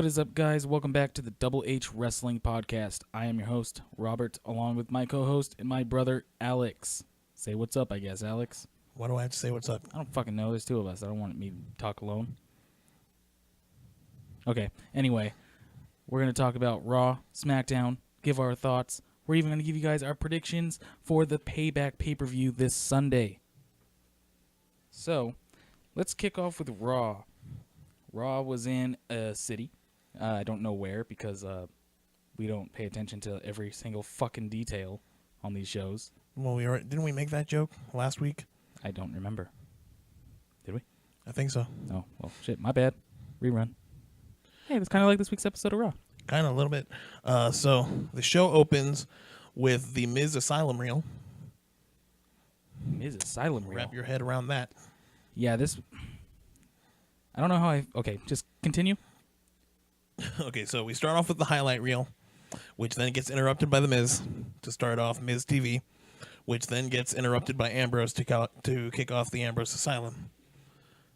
is up, guys? Welcome back to the Double H Wrestling Podcast. I am your host, Robert, along with my co-host and my brother, Alex. Say what's up, I guess, Alex. Why do I have to say what's up? I don't fucking know. There's two of us. I don't want me to talk alone. Okay, anyway, we're going to talk about Raw, SmackDown, give our thoughts. We're even going to give you guys our predictions for the Payback pay-per-view this Sunday. So, let's kick off with Raw. Raw was in a city. I don't know where because we don't pay attention to every single fucking detail on these shows. Well, didn't we make that joke last week? I don't remember. Did we? I think so. Oh, well, shit, my bad. Rerun. Hey, it's kind of like this week's episode of Raw. Kind of a little bit. So the show opens with the Miz Asylum reel. Miz Asylum reel. Wrap your head around that. Yeah, this... I don't know how I... Okay, just continue. Okay, so we start off with the highlight reel, which then gets interrupted by the Miz to start off Miz TV, which then gets interrupted by Ambrose to kick off the Ambrose Asylum.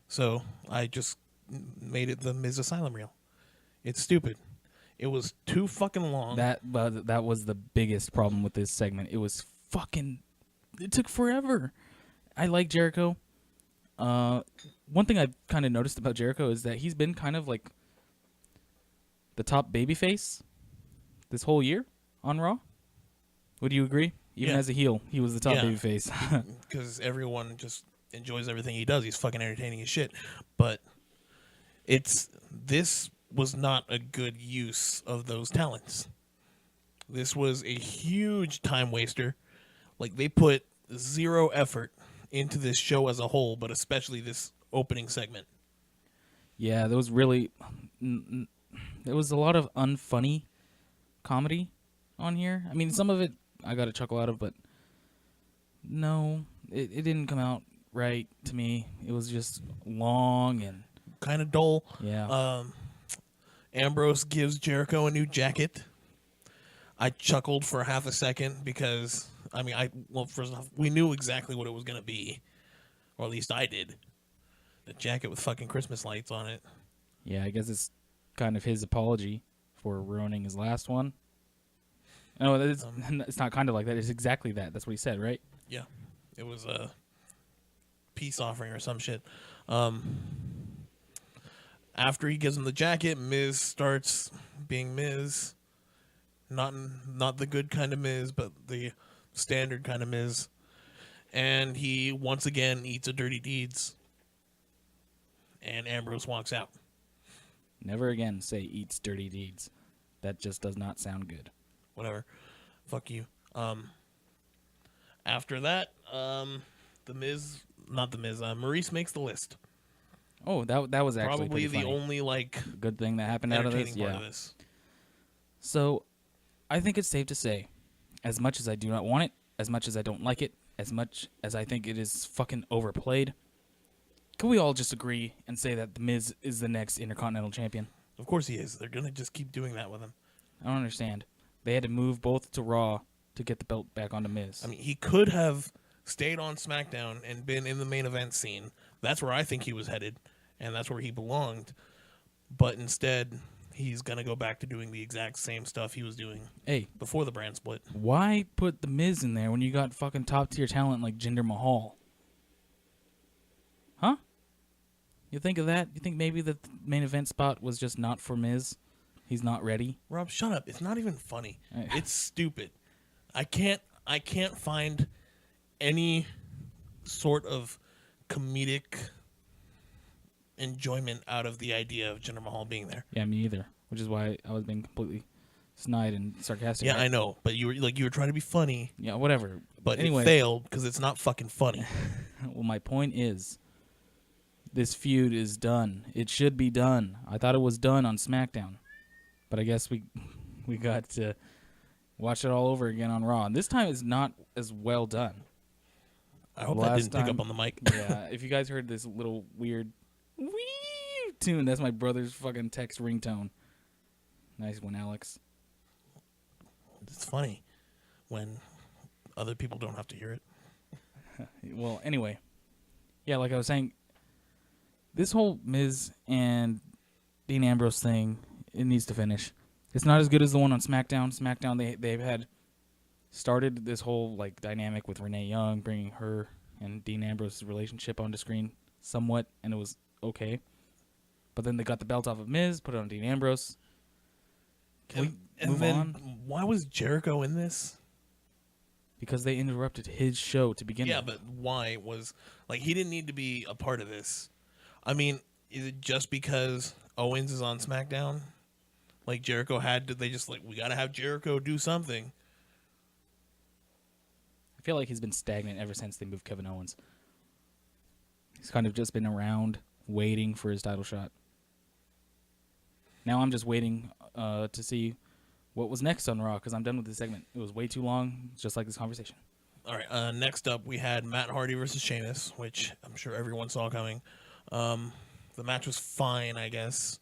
So I just made it the Miz Asylum reel. It's stupid. It was too fucking long. That was the biggest problem with this segment. It was fucking... It took forever. I like Jericho. One thing I've kind of noticed about Jericho is that he's been kind of like the top babyface this whole year on Raw. Would you agree? Even as a heel, he was the top babyface. Because everyone just enjoys everything he does. He's fucking entertaining as shit. But this was not a good use of those talents. This was a huge time waster. Like, they put zero effort into this show as a whole, but especially this opening segment. Yeah, there was really... There was a lot of unfunny comedy on here. I mean, some of it I got a chuckle out of, but no, it didn't come out right to me. It was just long and... kind of dull. Yeah. Ambrose gives Jericho a new jacket. I chuckled for half a second because... I mean, first off, we knew exactly what it was going to be. Or at least I did. The jacket with fucking Christmas lights on it. Yeah, I guess it's kind of his apology for ruining his last one. No, it's not kind of like that. It's exactly that. That's what he said, right? Yeah. It was a peace offering or some shit. After he gives him the jacket, Miz starts being Miz. Not the good kind of Miz, but the... standard kind of Miz, and he once again eats a Dirty Deeds, and Ambrose walks out. Never again say eats Dirty Deeds. That just does not sound good. Whatever. Fuck you. After that, Maurice makes the list. Oh, that was actually probably the funny. only good thing that happened out of this. Part of this. So, I think it's safe to say, as much as I do not want it, as much as I don't like it, as much as I think it is fucking overplayed, can we all just agree and say that The Miz is the next Intercontinental Champion? Of course he is. They're going to just keep doing that with him. I don't understand. They had to move both to Raw to get the belt back onto Miz. I mean, he could have stayed on SmackDown and been in the main event scene. That's where I think he was headed, and that's where he belonged. But instead... he's going to go back to doing the exact same stuff he was doing before the brand split. Why put The Miz in there when you got fucking top-tier talent like Jinder Mahal? Huh? You think of that? You think maybe the main event spot was just not for Miz? He's not ready? Rob, shut up. It's not even funny. It's stupid. I can't find any sort of comedic... enjoyment out of the idea of Jinder Mahal being there. Yeah, me either. Which is why I was being completely snide and sarcastic. Yeah, right? I know, but you were trying to be funny. Yeah, whatever. But anyway, it failed because it's not fucking funny. Well, my point is, this feud is done. It should be done. I thought it was done on SmackDown, but I guess we got to watch it all over again on Raw. And this time it's not as well done. I hope that didn't pick up on the mic. Yeah, if you guys heard this little weird wee tune, that's my brother's fucking text ringtone. Nice one, Alex. It's funny when other people don't have to hear it. Well, anyway, yeah, like I was saying, this whole Miz and Dean Ambrose thing it needs to finish. It's not as good as the one on SmackDown. SmackDown, they've had started this whole like dynamic with Renee Young, bringing her and Dean Ambrose's relationship onto screen somewhat, and it was okay. But then they got the belt off of Miz, put it on Dean Ambrose. Can we move on? Why was Jericho in this? Because they interrupted his show to begin with. Yeah, but why was like he didn't need to be a part of this? I mean, is it just because Owens is on SmackDown? Like Jericho had to, they just like we gotta have Jericho do something. I feel like he's been stagnant ever since they moved Kevin Owens. He's kind of just been around waiting for his title shot. Now I'm just waiting to see what was next on Raw because I'm done with this segment. It was way too long, just like this conversation. All right, next up we had Matt Hardy versus Sheamus, which I'm sure everyone saw coming. The match was fine, I guess.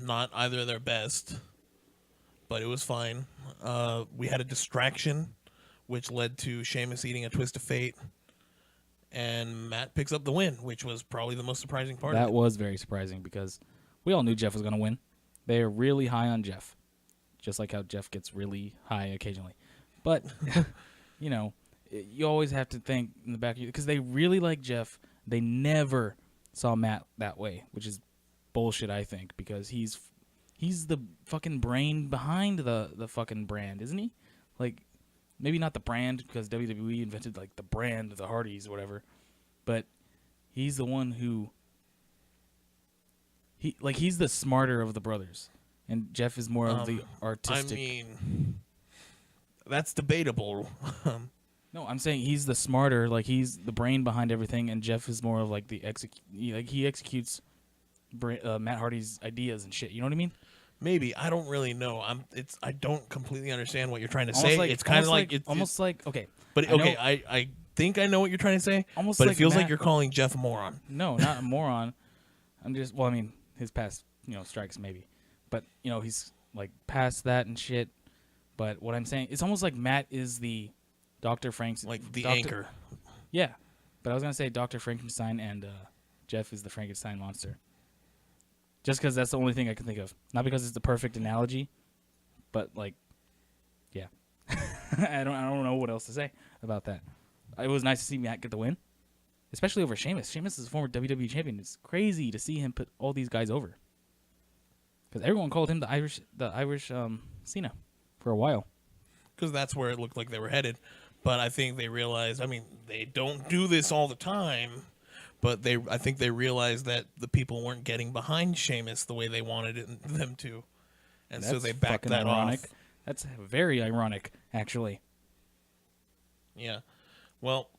Not either of their best, but it was fine. We had a distraction, which led to Sheamus eating a twist of fate, and Matt picks up the win, which was probably the most surprising part of That it. was very surprising because we all knew Jeff was going to win. They are really high on Jeff, just like how Jeff gets really high occasionally. But, you know, you always have to think in the back of you, because they really like Jeff. They never saw Matt that way, which is bullshit, I think, because he's the fucking brain behind the fucking brand, isn't he? Like, maybe not the brand, because WWE invented, like, the brand of the Hardys or whatever, but he's the one who... He's the smarter of the brothers, and Jeff is more of the artistic. I mean, that's debatable. No, I'm saying he's the smarter, like he's the brain behind everything, and Jeff is more of like the he executes Matt Hardy's ideas and shit. You know what I mean? Maybe I don't really know. I don't completely understand what you're trying to Almost say. like, It's kind of like it's almost like okay, But I know- okay, I think I know what you're trying to say. Almost but like it feels like Matt- you're calling Jeff a moron. No, not a moron. I'm just I mean his past strikes maybe, but he's like past that and shit. But what I'm saying, it's almost like Matt is the Dr. Frankenstein, Like the anchor. Yeah, but I was gonna say Dr. Frankenstein and Jeff is the Frankenstein monster. Just because that's the only thing I can think of, not because it's the perfect analogy, but like, yeah, I don't know what else to say about that. It was nice to see Matt get the win, especially over Sheamus. Sheamus is a former WWE champion. It's crazy to see him put all these guys over, because everyone called him the Irish Cena for a while. Because that's where it looked like they were headed. But I think they realized, I mean, they don't do this all the time, but I think they realized that the people weren't getting behind Sheamus the way they wanted them to. And so That's they backed fucking that ironic. off. That's very ironic, actually. Yeah. Well,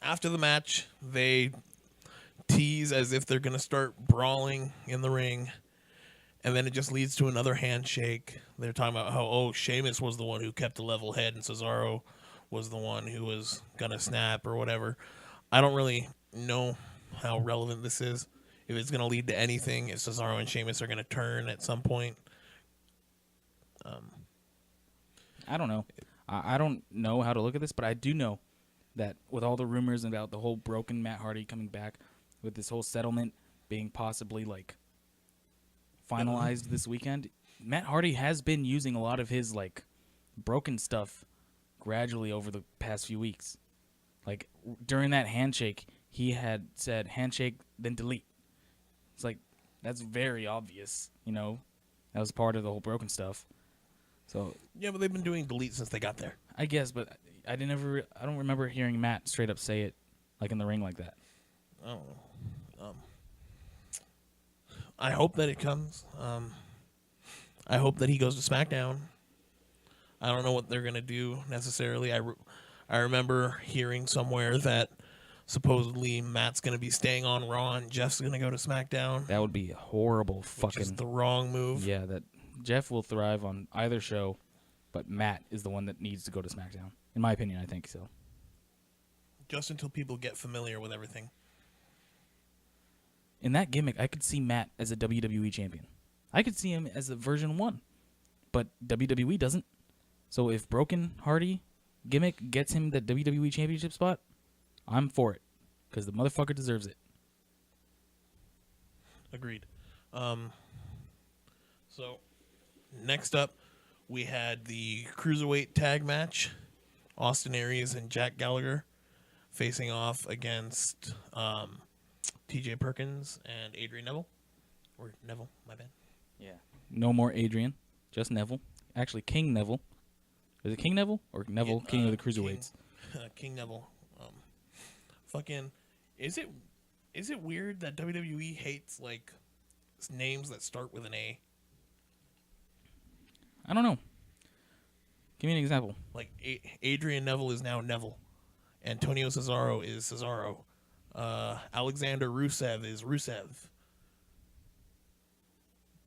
after the match, they tease as if they're going to start brawling in the ring. And then it just leads to another handshake. They're talking about how, Sheamus was the one who kept a level head and Cesaro was the one who was going to snap or whatever. I don't really know how relevant this is. If it's going to lead to anything, if Cesaro and Sheamus are going to turn at some point. I don't know. I don't know how to look at this, but I do know that with all the rumors about the whole broken Matt Hardy coming back, with this whole settlement being possibly like finalized this weekend, Matt Hardy has been using a lot of his like broken stuff gradually over the past few weeks. Like during that handshake, he had said handshake then delete. It's like that's very obvious, That was part of the whole broken stuff. So Yeah, but they've been doing delete since they got there. I guess, but I don't remember hearing Matt straight up say it like in the ring like that. I don't know. I hope that it comes. I hope that he goes to SmackDown. I don't know what they're going to do necessarily. I remember hearing somewhere that supposedly Matt's going to be staying on Raw and Jeff's going to go to SmackDown. That would be a horrible Which is fucking the wrong move. Yeah, that Jeff will thrive on either show, but Matt is the one that needs to go to SmackDown. In my opinion, I think so. Just until people get familiar with everything. In that gimmick, I could see Matt as a WWE champion. I could see him as a version 1, but WWE doesn't. So if Broken Hardy gimmick gets him the WWE championship spot, I'm for it, because the motherfucker deserves it. Agreed. So, next up, we had the Cruiserweight tag match. Austin Aries and Jack Gallagher facing off against TJ Perkins and Adrian Neville. Or Neville, my bad. Yeah. No more Adrian, just Neville. Actually, King Neville. Is it King Neville or Neville, Yeah, King of the Cruiserweights? King Neville. Fucking, is it weird that WWE hates like names that start with an A? I don't know. Give me an example. Like Adrian Neville is now Neville. Antonio Cesaro is Cesaro. Alexander Rusev is Rusev.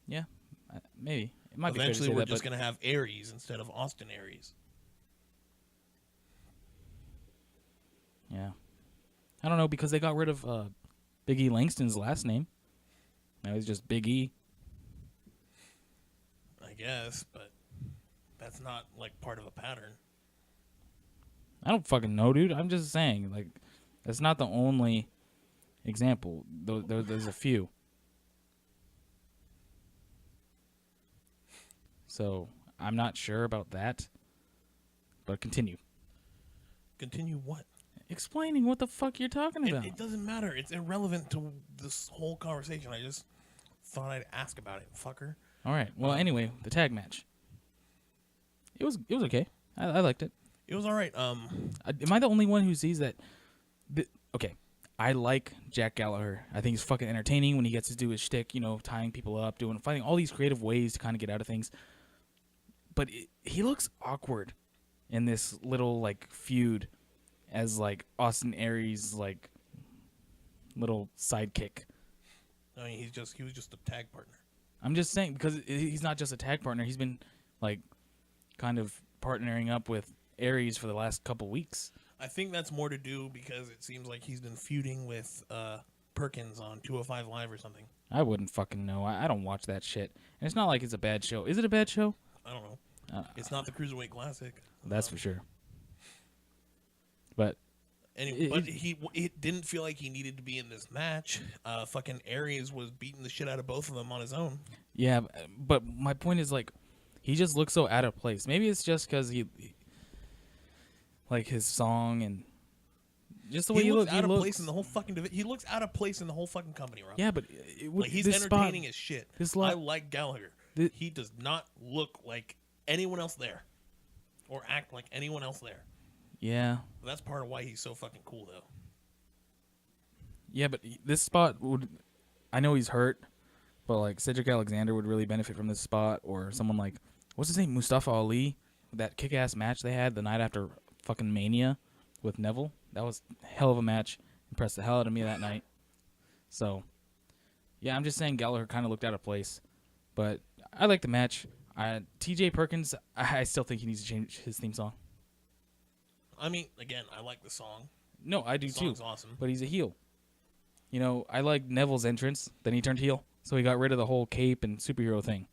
Yeah, maybe. It might Eventually, be we're fair to say just that, going to have Aries instead of Austin Aries. but yeah. I don't know, because they got rid of Big E Langston's last name. Now he's just Big E. I guess, but that's not like part of a pattern. I don't fucking know, dude. I'm just saying, like, that's not the only example. There's a few. So I'm not sure about that. But continue. Continue what? Explaining what the fuck you're talking about. It doesn't matter. It's irrelevant to this whole conversation. I just thought I'd ask about it, fucker. All right. Well, anyway, the tag match. It was okay. I liked it. It was all right. Am I the only one who sees that? Okay, I like Jack Gallagher. I think he's fucking entertaining when he gets to do his shtick, tying people up, finding all these creative ways to kind of get out of things. But he looks awkward in this little like feud as like Austin Aries' like little sidekick. I mean, he was just a tag partner. I'm just saying, because he's not just a tag partner. He's been like kind of partnering up with Aries for the last couple weeks. I think that's more to do because it seems like he's been feuding with Perkins on 205 Live or something. I wouldn't fucking know. I don't watch that shit. And it's not like it's a bad show. Is it a bad show? I don't know. It's not the Cruiserweight Classic. That's for sure. But it didn't feel like he needed to be in this match. Fucking Aries was beating the shit out of both of them on his own. yeah, but my point is, like, he just looks so out of place. Maybe it's just because he like his song and just the way he looks. Out of place in the whole fucking he looks out of place in the whole fucking company, Rob. Yeah, but like, he's this entertaining spot, as shit. this I like Gallagher. Thi- He does not look like anyone else there, or act like anyone else there. Yeah, But that's part of why he's so fucking cool, though. yeah, but this spot would. I know he's hurt, but like Cedric Alexander would really benefit from this spot, or someone like what's his name, Mustafa Ali. That kick-ass match they had the night after fucking Mania with Neville. That was a hell of a match. Impressed the hell out of me that night. So, yeah, I'm just saying Gallagher kind of looked out of place. But I like the match. TJ Perkins, I still think he needs to change his theme song. I mean, again, I like the song. No, I do The too. song's awesome. But he's a heel. I like Neville's entrance. Then he turned heel. So he got rid of the whole cape and superhero thing.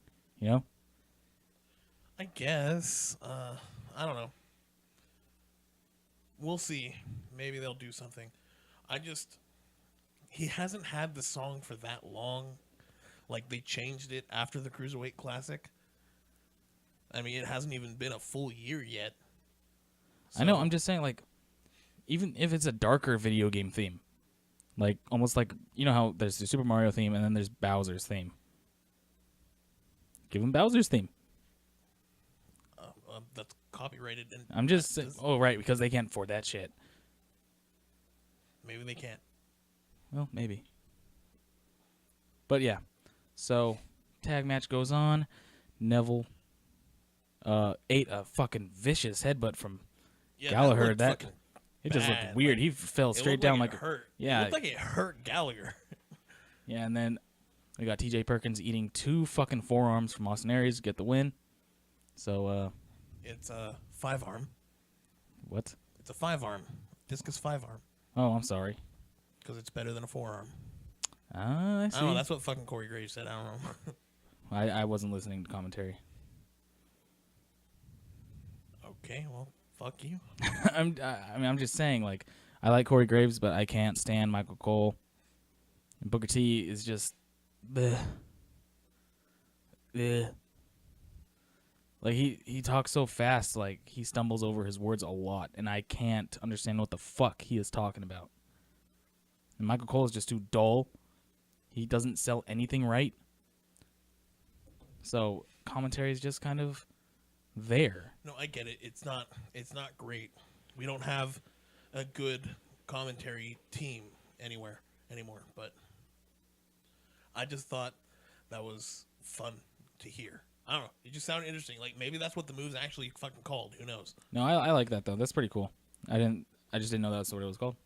I guess. I don't know. We'll see. Maybe they'll do something. He hasn't had the song for that long. Like, they changed it after the Cruiserweight Classic. I mean, it hasn't even been a full year yet. I know. So- I'm just saying, like, even if it's a darker video game theme, like almost like how there's the Super Mario theme and then there's Bowser's theme. Give him Bowser's theme. that's copyrighted. And I'm just saying. Oh, right, because they can't afford that shit. Maybe they can't. Well, maybe. But yeah, so tag match goes on. Neville ate a fucking vicious headbutt from Yeah, Gallagher. looked That fucking it just bad. looked weird. Like, He fell it straight looked down like like it hurt. yeah. It looked like it hurt Gallagher. Yeah, and then we got TJ Perkins eating 2 fucking forearms from Austin Aries to get the win. So It's a 5-arm. what? It's a 5-arm. Discus 5-arm. Oh, I'm sorry. Because it's better than a 4-arm. I I see. don't know. That's what fucking Corey Graves said. I don't know. I wasn't listening to commentary. Okay, well, fuck you. I'm just saying, like, I like Corey Graves, but I can't stand Michael Cole. And Booker T is just, bleh. Like he talks so fast, like he stumbles over his words a lot, and I can't understand what the fuck he is talking about. And Michael Cole is just too dull. He doesn't sell anything right. So commentary is just kind of there. No, I get it. It's not great. We don't have a good commentary team anywhere anymore, but I just thought that was fun to hear. I don't know. It just sounded interesting. Like maybe that's what the move's actually fucking called. Who knows? No, I like that though. That's pretty cool. I just didn't know that's what it was called.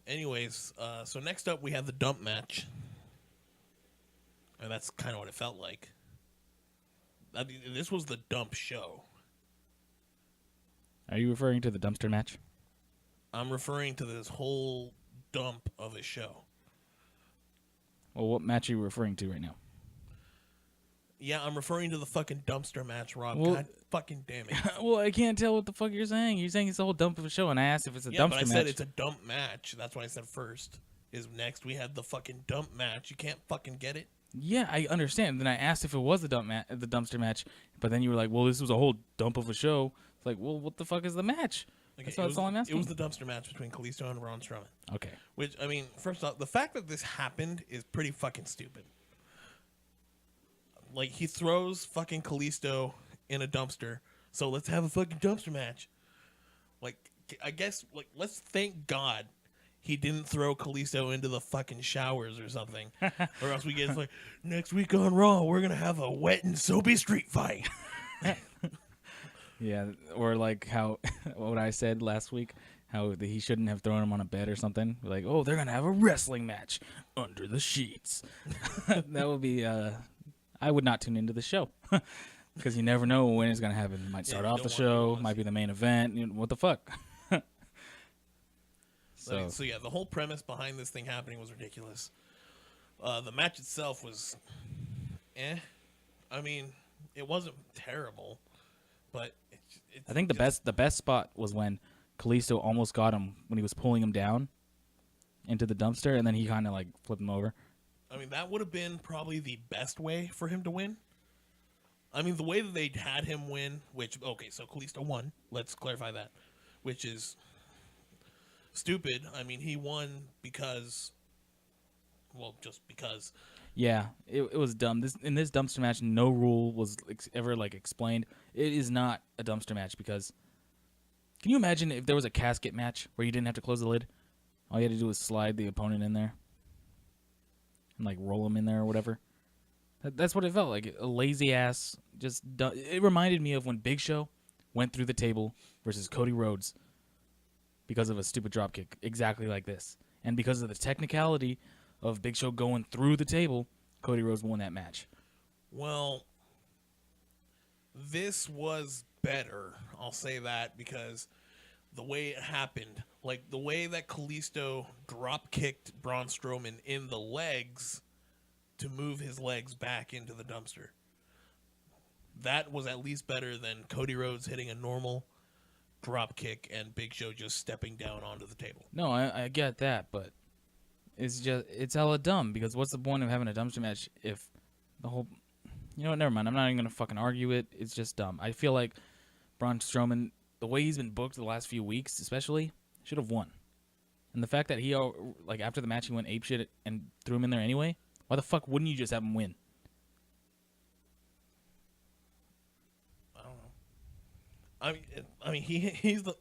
Anyways, so next up we have the dump match. And that's kind of what it felt like. I mean, this was the dump show. Are you referring to the dumpster match? I'm referring to this whole dump of a show. Well, what match are you referring to right now? Yeah, I'm referring to the fucking dumpster match, Rob. Well- God fucking damn it. Well, I can't tell what the fuck you're saying. You're saying it's a whole dump of a show, and I asked if it's a Yeah, dumpster but I match. said it's a dump match. That's what I said first. Is next we had the fucking dump match. You can't fucking get it? Yeah, I understand. Then I asked if it was the the dumpster match, but then you were like, "Well, this was a whole dump of a show." It's like, well, what the fuck is the match? Okay, That's all I'm asking. It was the dumpster match between Kalisto and Braun Strowman. Okay. Which, I mean, first off, the fact that this happened is pretty fucking stupid. Like, he throws fucking Kalisto in a dumpster, so let's have a fucking dumpster match. Like, I guess, like, let's thank God he didn't throw Kalisto into the fucking showers or something. Or else we get, like, next week on Raw, we're going to have a wet and soapy street fight. Yeah, or like how what I said last week, how he shouldn't have thrown him on a bed or something. Like, oh, they're gonna have a wrestling match under the sheets. That would be. I would not tune into the show because you never know when it's gonna happen. It might start you off the don't wanna- you don't show, wanna might see be the main event. You know, what the fuck? So So yeah, the whole premise behind this thing happening was ridiculous. The match itself was, I mean, it wasn't terrible, but I think the best spot was when Kalisto almost got him when he was pulling him down into the dumpster, and then he kind of like flipped him over. I mean, that would have been probably the best way for him to win. I mean, the way that they had him win, which okay, so Kalisto won. Let's clarify that, which is stupid. I mean, he won because, well, just because. Yeah, it was dumb. In this dumpster match, no rule was ever like explained. It is not a dumpster match because can you imagine if there was a casket match where you didn't have to close the lid? All you had to do was slide the opponent in there and like roll him in there or whatever. That's what it felt like. A lazy ass. It reminded me of when Big Show went through the table versus Cody Rhodes because of a stupid dropkick, exactly like this, and because of the technicality of Big Show going through the table, Cody Rhodes won that match. Well, this was better. I'll say that because the way it happened, like the way that Kalisto drop kicked Braun Strowman in the legs to move his legs back into the dumpster. That was at least better than Cody Rhodes hitting a normal drop kick and Big Show just stepping down onto the table. No, I get that, but it's hella dumb because what's the point of having a dumpster match if the whole... You know what, never mind. I'm not even going to fucking argue it. It's just dumb. I feel like Braun Strowman, the way he's been booked the last few weeks especially, should have won. And the fact that he, like, after the match he went apeshit and threw him in there anyway, why the fuck wouldn't you just have him win? I don't know. I mean, he's the...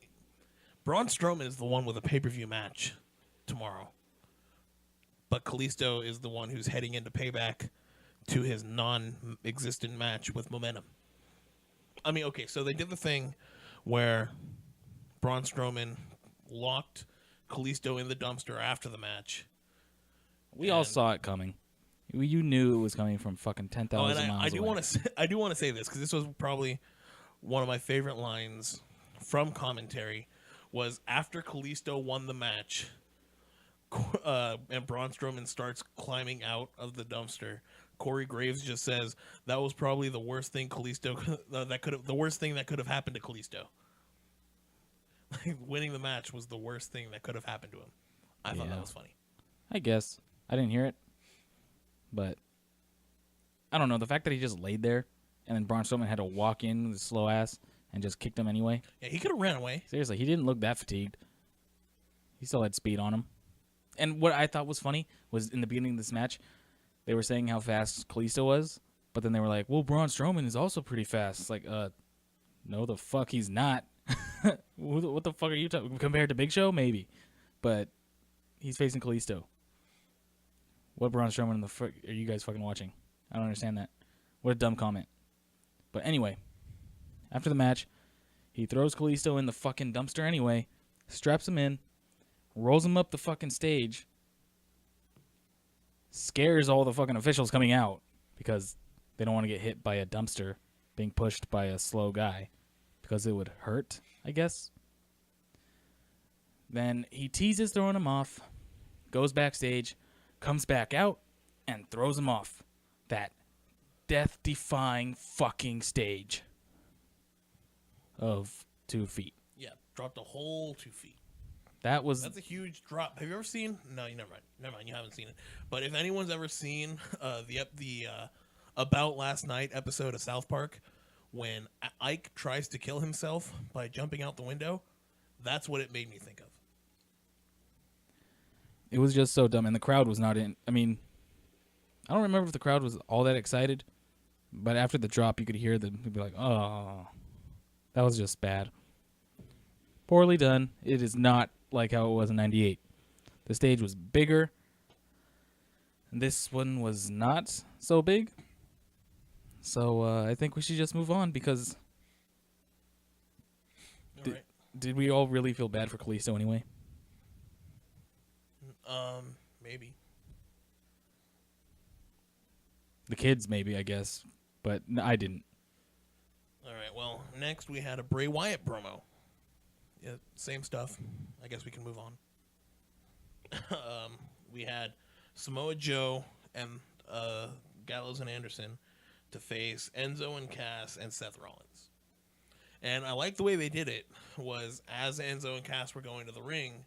Braun Strowman is the one with a pay-per-view match tomorrow. But Kalisto is the one who's heading into Payback to his non-existent match with Momentum. I mean, okay, so they did the thing where Braun Strowman locked Kalisto in the dumpster after the match. We all saw it coming. You knew it was coming from fucking 10,000 miles I do away. want to say this because this was probably one of my favorite lines from commentary was after Kalisto won the match and Braun Strowman starts climbing out of the dumpster. Corey Graves just says that was probably the worst thing the worst thing that could have happened to Kalisto. Like winning the match was the worst thing that could have happened to him. I thought that was funny. I guess. I didn't hear it. But I don't know, the fact that he just laid there and then Braun Strowman had to walk in with his slow ass and just kicked him anyway. Yeah, he could have ran away. Seriously, he didn't look that fatigued. He still had speed on him. And what I thought was funny was in the beginning of this match, they were saying how fast Kalisto was, but then they were like, well, Braun Strowman is also pretty fast. It's like, no, the fuck he's not. What the fuck are you talking? Compared to Big Show, maybe. But he's facing Kalisto. What Braun Strowman in the fuck are you guys fucking watching? I don't understand that. What a dumb comment. But anyway, after the match, he throws Kalisto in the fucking dumpster anyway, straps him in, rolls him up the fucking stage, scares all the fucking officials coming out because they don't want to get hit by a dumpster being pushed by a slow guy because it would hurt, I guess. Then he teases throwing him off, goes backstage, comes back out, and throws him off that death-defying fucking stage of 2 feet. Yeah, dropped a whole 2 feet. That's a huge drop. Have you ever seen? No, you never mind. Never mind. You haven't seen it. But if anyone's ever seen the About Last Night episode of South Park, when Ike tries to kill himself by jumping out the window, that's what it made me think of. It was just so dumb, and the crowd was not in. I mean, I don't remember if the crowd was all that excited, but after the drop, you could hear them be like, "Oh, that was just bad, poorly done." It is not like how it was in '98. The stage was bigger. This one was not so big. So I think we should just move on because did we all really feel bad for Kalisto anyway? Maybe. The kids, maybe, I guess, but I didn't. All right. Well, next we had a Bray Wyatt promo. Yeah, same stuff. I guess we can move on. We had Samoa Joe and Gallows and Anderson to face Enzo and Cass and Seth Rollins. And I like the way they did it was as Enzo and Cass were going to the ring,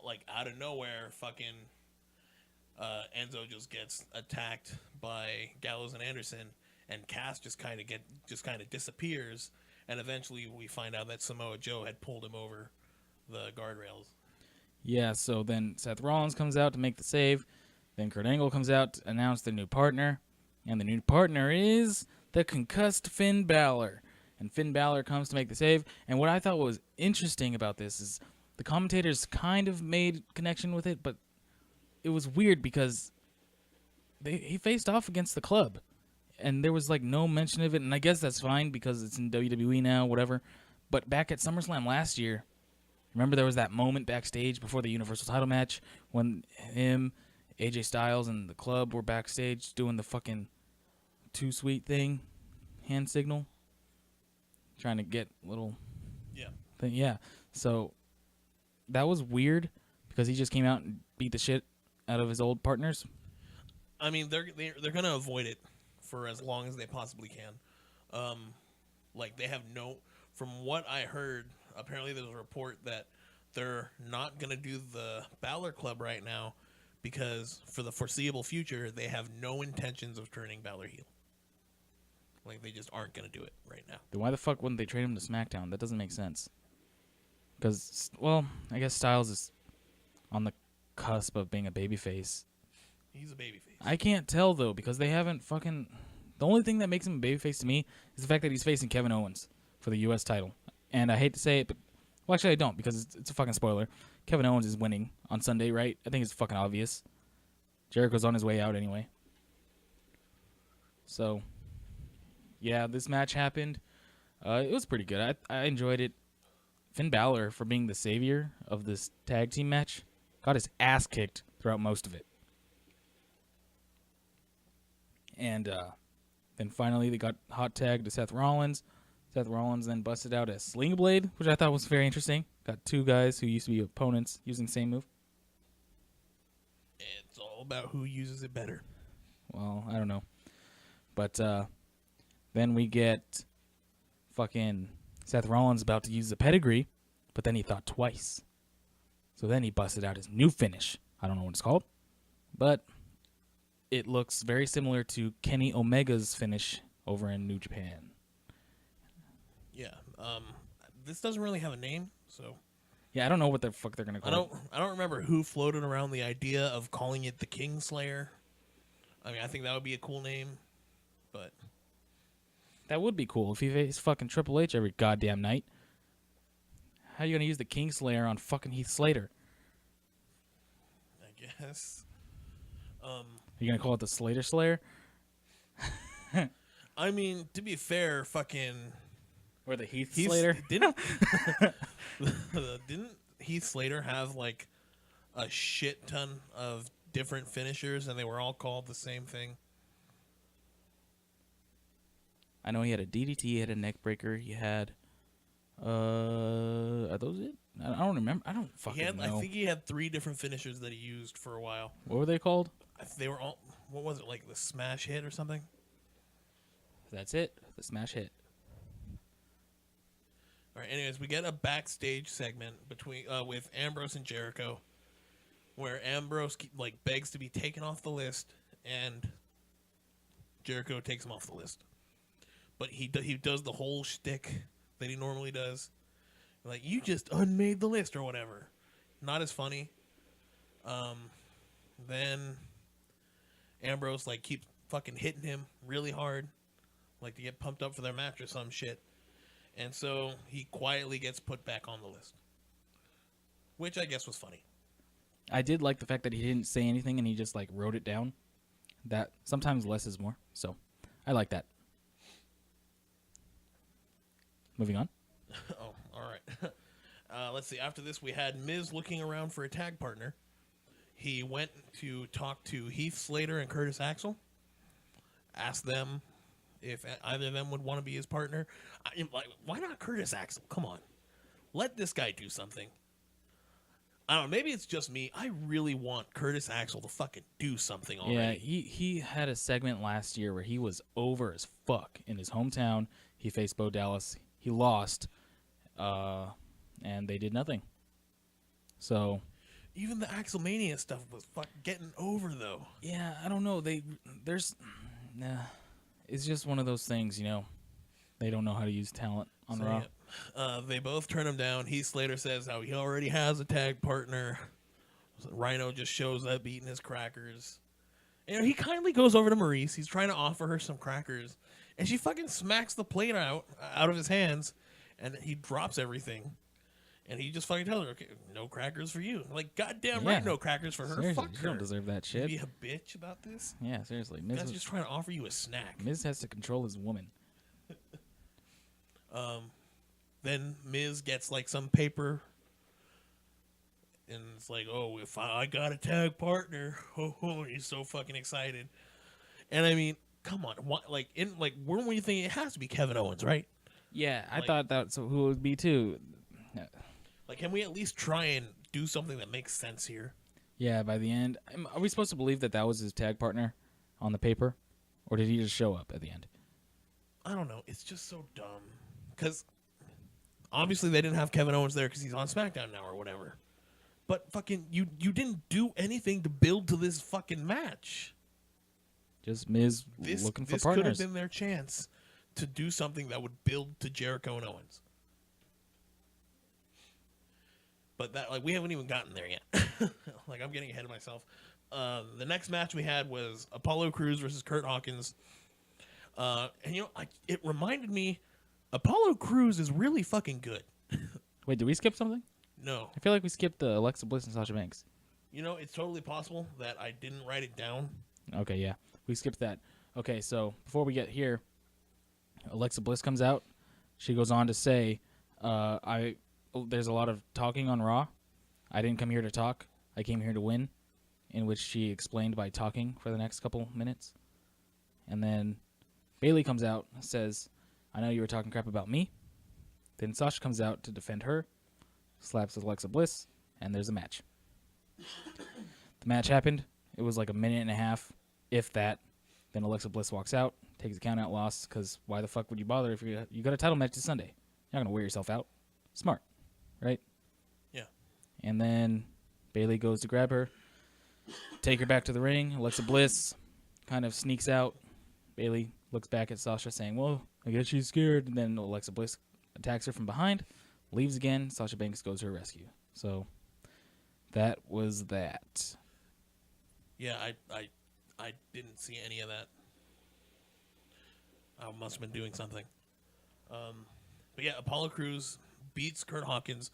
like out of nowhere, fucking Enzo just gets attacked by Gallows and Anderson, and Cass just kind of disappears, and eventually we find out that Samoa Joe had pulled him over the guardrails. Yeah, so then Seth Rollins comes out to make the save. Then Kurt Angle comes out to announce the new partner. And the new partner is the concussed Finn Balor. And Finn Balor comes to make the save. And what I thought was interesting about this is the commentators kind of made connection with it, but it was weird because he faced off against the club. And there was like no mention of it. And I guess that's fine because it's in WWE now, whatever. But back at SummerSlam last year, remember there was that moment backstage before the Universal title match when him, AJ Styles, and the club were backstage doing the fucking too sweet thing, hand signal, trying to get little thing. Yeah. So that was weird because he just came out and beat the shit out of his old partners. I mean, they're gonna avoid it for as long as they possibly can. Like they have no. From what I heard, apparently there's a report that they're not gonna do the Balor Club right now because for the foreseeable future they have no intentions of turning Balor heel. Like they just aren't gonna do it right now. Then why the fuck wouldn't they trade him to SmackDown? That doesn't make sense. Because, well, I guess Styles is on the cusp of being a babyface. He's a babyface. I can't tell, though, because they haven't fucking... The only thing that makes him a babyface to me is the fact that he's facing Kevin Owens for the U.S. title. And I hate to say it, but... Well, actually, I don't, because it's a fucking spoiler. Kevin Owens is winning on Sunday, right? I think it's fucking obvious. Jericho's on his way out anyway. So, yeah, this match happened. It was pretty good. I enjoyed it. Finn Balor, for being the savior of this tag team match, got his ass kicked throughout most of it. And then finally they got hot tagged to Seth Rollins. Seth Rollins then busted out a Sling Blade, which I thought was very interesting. Got two guys who used to be opponents using the same move. It's all about who uses it better. Well, I don't know. But then we get fucking Seth Rollins about to use the pedigree, but then he thought twice. So then he busted out his new finish. I don't know what it's called, but it looks very similar to Kenny Omega's finish over in New Japan. Yeah. This doesn't really have a name, so Yeah, I don't know what the fuck they're gonna call it. I don't remember who floated around the idea of calling it the Kingslayer. I mean, I think that would be a cool name, but That would be cool if he faced fucking Triple H every goddamn night. How are you gonna use the Kingslayer on fucking Heath Slater? I guess. Are you gonna call it the Slater Slayer? I mean, to be fair, fucking Or the Heath Slater? didn't Heath Slater have like a shit ton of different finishers, and they were all called the same thing? I know he had a DDT, he had a neck breaker, he had are those it? I don't remember. I don't fucking know. I think he had 3 different finishers that he used for a while. What were they called? They were all, what was it, like the smash hit or something? That's it. The smash hit. All right. Anyways, we get a backstage segment between with Ambrose and Jericho, where Ambrose begs to be taken off the list, and Jericho takes him off the list. But he does the whole shtick that he normally does, like, you just unmade the list or whatever. Not as funny. Then Ambrose keeps fucking hitting him really hard, like to get pumped up for their match or some shit. And so he quietly gets put back on the list, which I guess was funny. I did like the fact that he didn't say anything and he just wrote it down. That sometimes less is more. So I like that. Moving on. Oh, all right. Let's see. After this, we had Miz looking around for a tag partner. He went to talk to Heath Slater and Curtis Axel. Asked them if either of them would want to be his partner. Why not Curtis Axel? Come on. Let this guy do something. I don't know. Maybe it's just me. I really want Curtis Axel to fucking do something already. Yeah, he had a segment last year where he was over as fuck in his hometown. He faced Bo Dallas. He lost, and they did nothing. So, even the Axelmania stuff was getting over, though. Yeah, I don't know. It's just one of those things, They don't know how to use talent on Raw. Yeah. They both turn him down. Heath Slater says how he already has a tag partner. Rhino just shows up eating his crackers. And he kindly goes over to Maurice. He's trying to offer her some crackers. And she fucking smacks the plate out of his hands. And he drops everything. And he just fucking tells her, okay, no crackers for you. Goddamn right, no crackers for her. Seriously, Fuck you her. don't deserve that shit. Be a bitch about this? Yeah, seriously. Guy's just trying to offer you a snack. Miz has to control his woman. Then Miz gets some paper, and it's oh, if I got a tag partner, oh, he's so fucking excited. And I mean, come on, what, weren't we thinking it has to be Kevin Owens, right? Yeah, I thought that's who it would be too. Can we at least try and do something that makes sense here? Yeah, by the end, are we supposed to believe that was his tag partner on the paper, or did he just show up at the end? I don't know. It's just so dumb. Because obviously they didn't have Kevin Owens there because he's on SmackDown now or whatever. But fucking, you didn't do anything to build to this fucking match. Just Miz looking for partners. This could have been their chance to do something that would build to Jericho and Owens. But that we haven't even gotten there yet. I'm getting ahead of myself. The next match we had was Apollo Crews versus Kurt Hawkins. And it reminded me, Apollo Crews is really fucking good. Wait, did we skip something? No. I feel like we skipped the Alexa Bliss and Sasha Banks. It's totally possible that I didn't write it down. Okay, yeah. We skipped that. Okay, so before we get here, Alexa Bliss comes out. She goes on to say, there's a lot of talking on Raw. I didn't come here to talk. I came here to win, in which she explained by talking for the next couple minutes. And then Bayley comes out and says, I know you were talking crap about me. Then Sasha comes out to defend her, slaps Alexa Bliss, and there's a match. The match happened. It was a minute and a half, if that. Then Alexa Bliss walks out, takes a count-out loss, because why the fuck would you bother if you got a title match this Sunday? You're not going to wear yourself out. Smart, right? Yeah. And then Bayley goes to grab her, take her back to the ring. Alexa Bliss kind of sneaks out. Bayley looks back at Sasha saying, well, I guess she's scared. And then Alexa Bliss attacks her from behind, leaves again. Sasha Banks goes to her rescue. So that was that. Yeah, I didn't see any of that. I must have been doing something. But yeah, Apollo Crews beats Kurt Hawkins,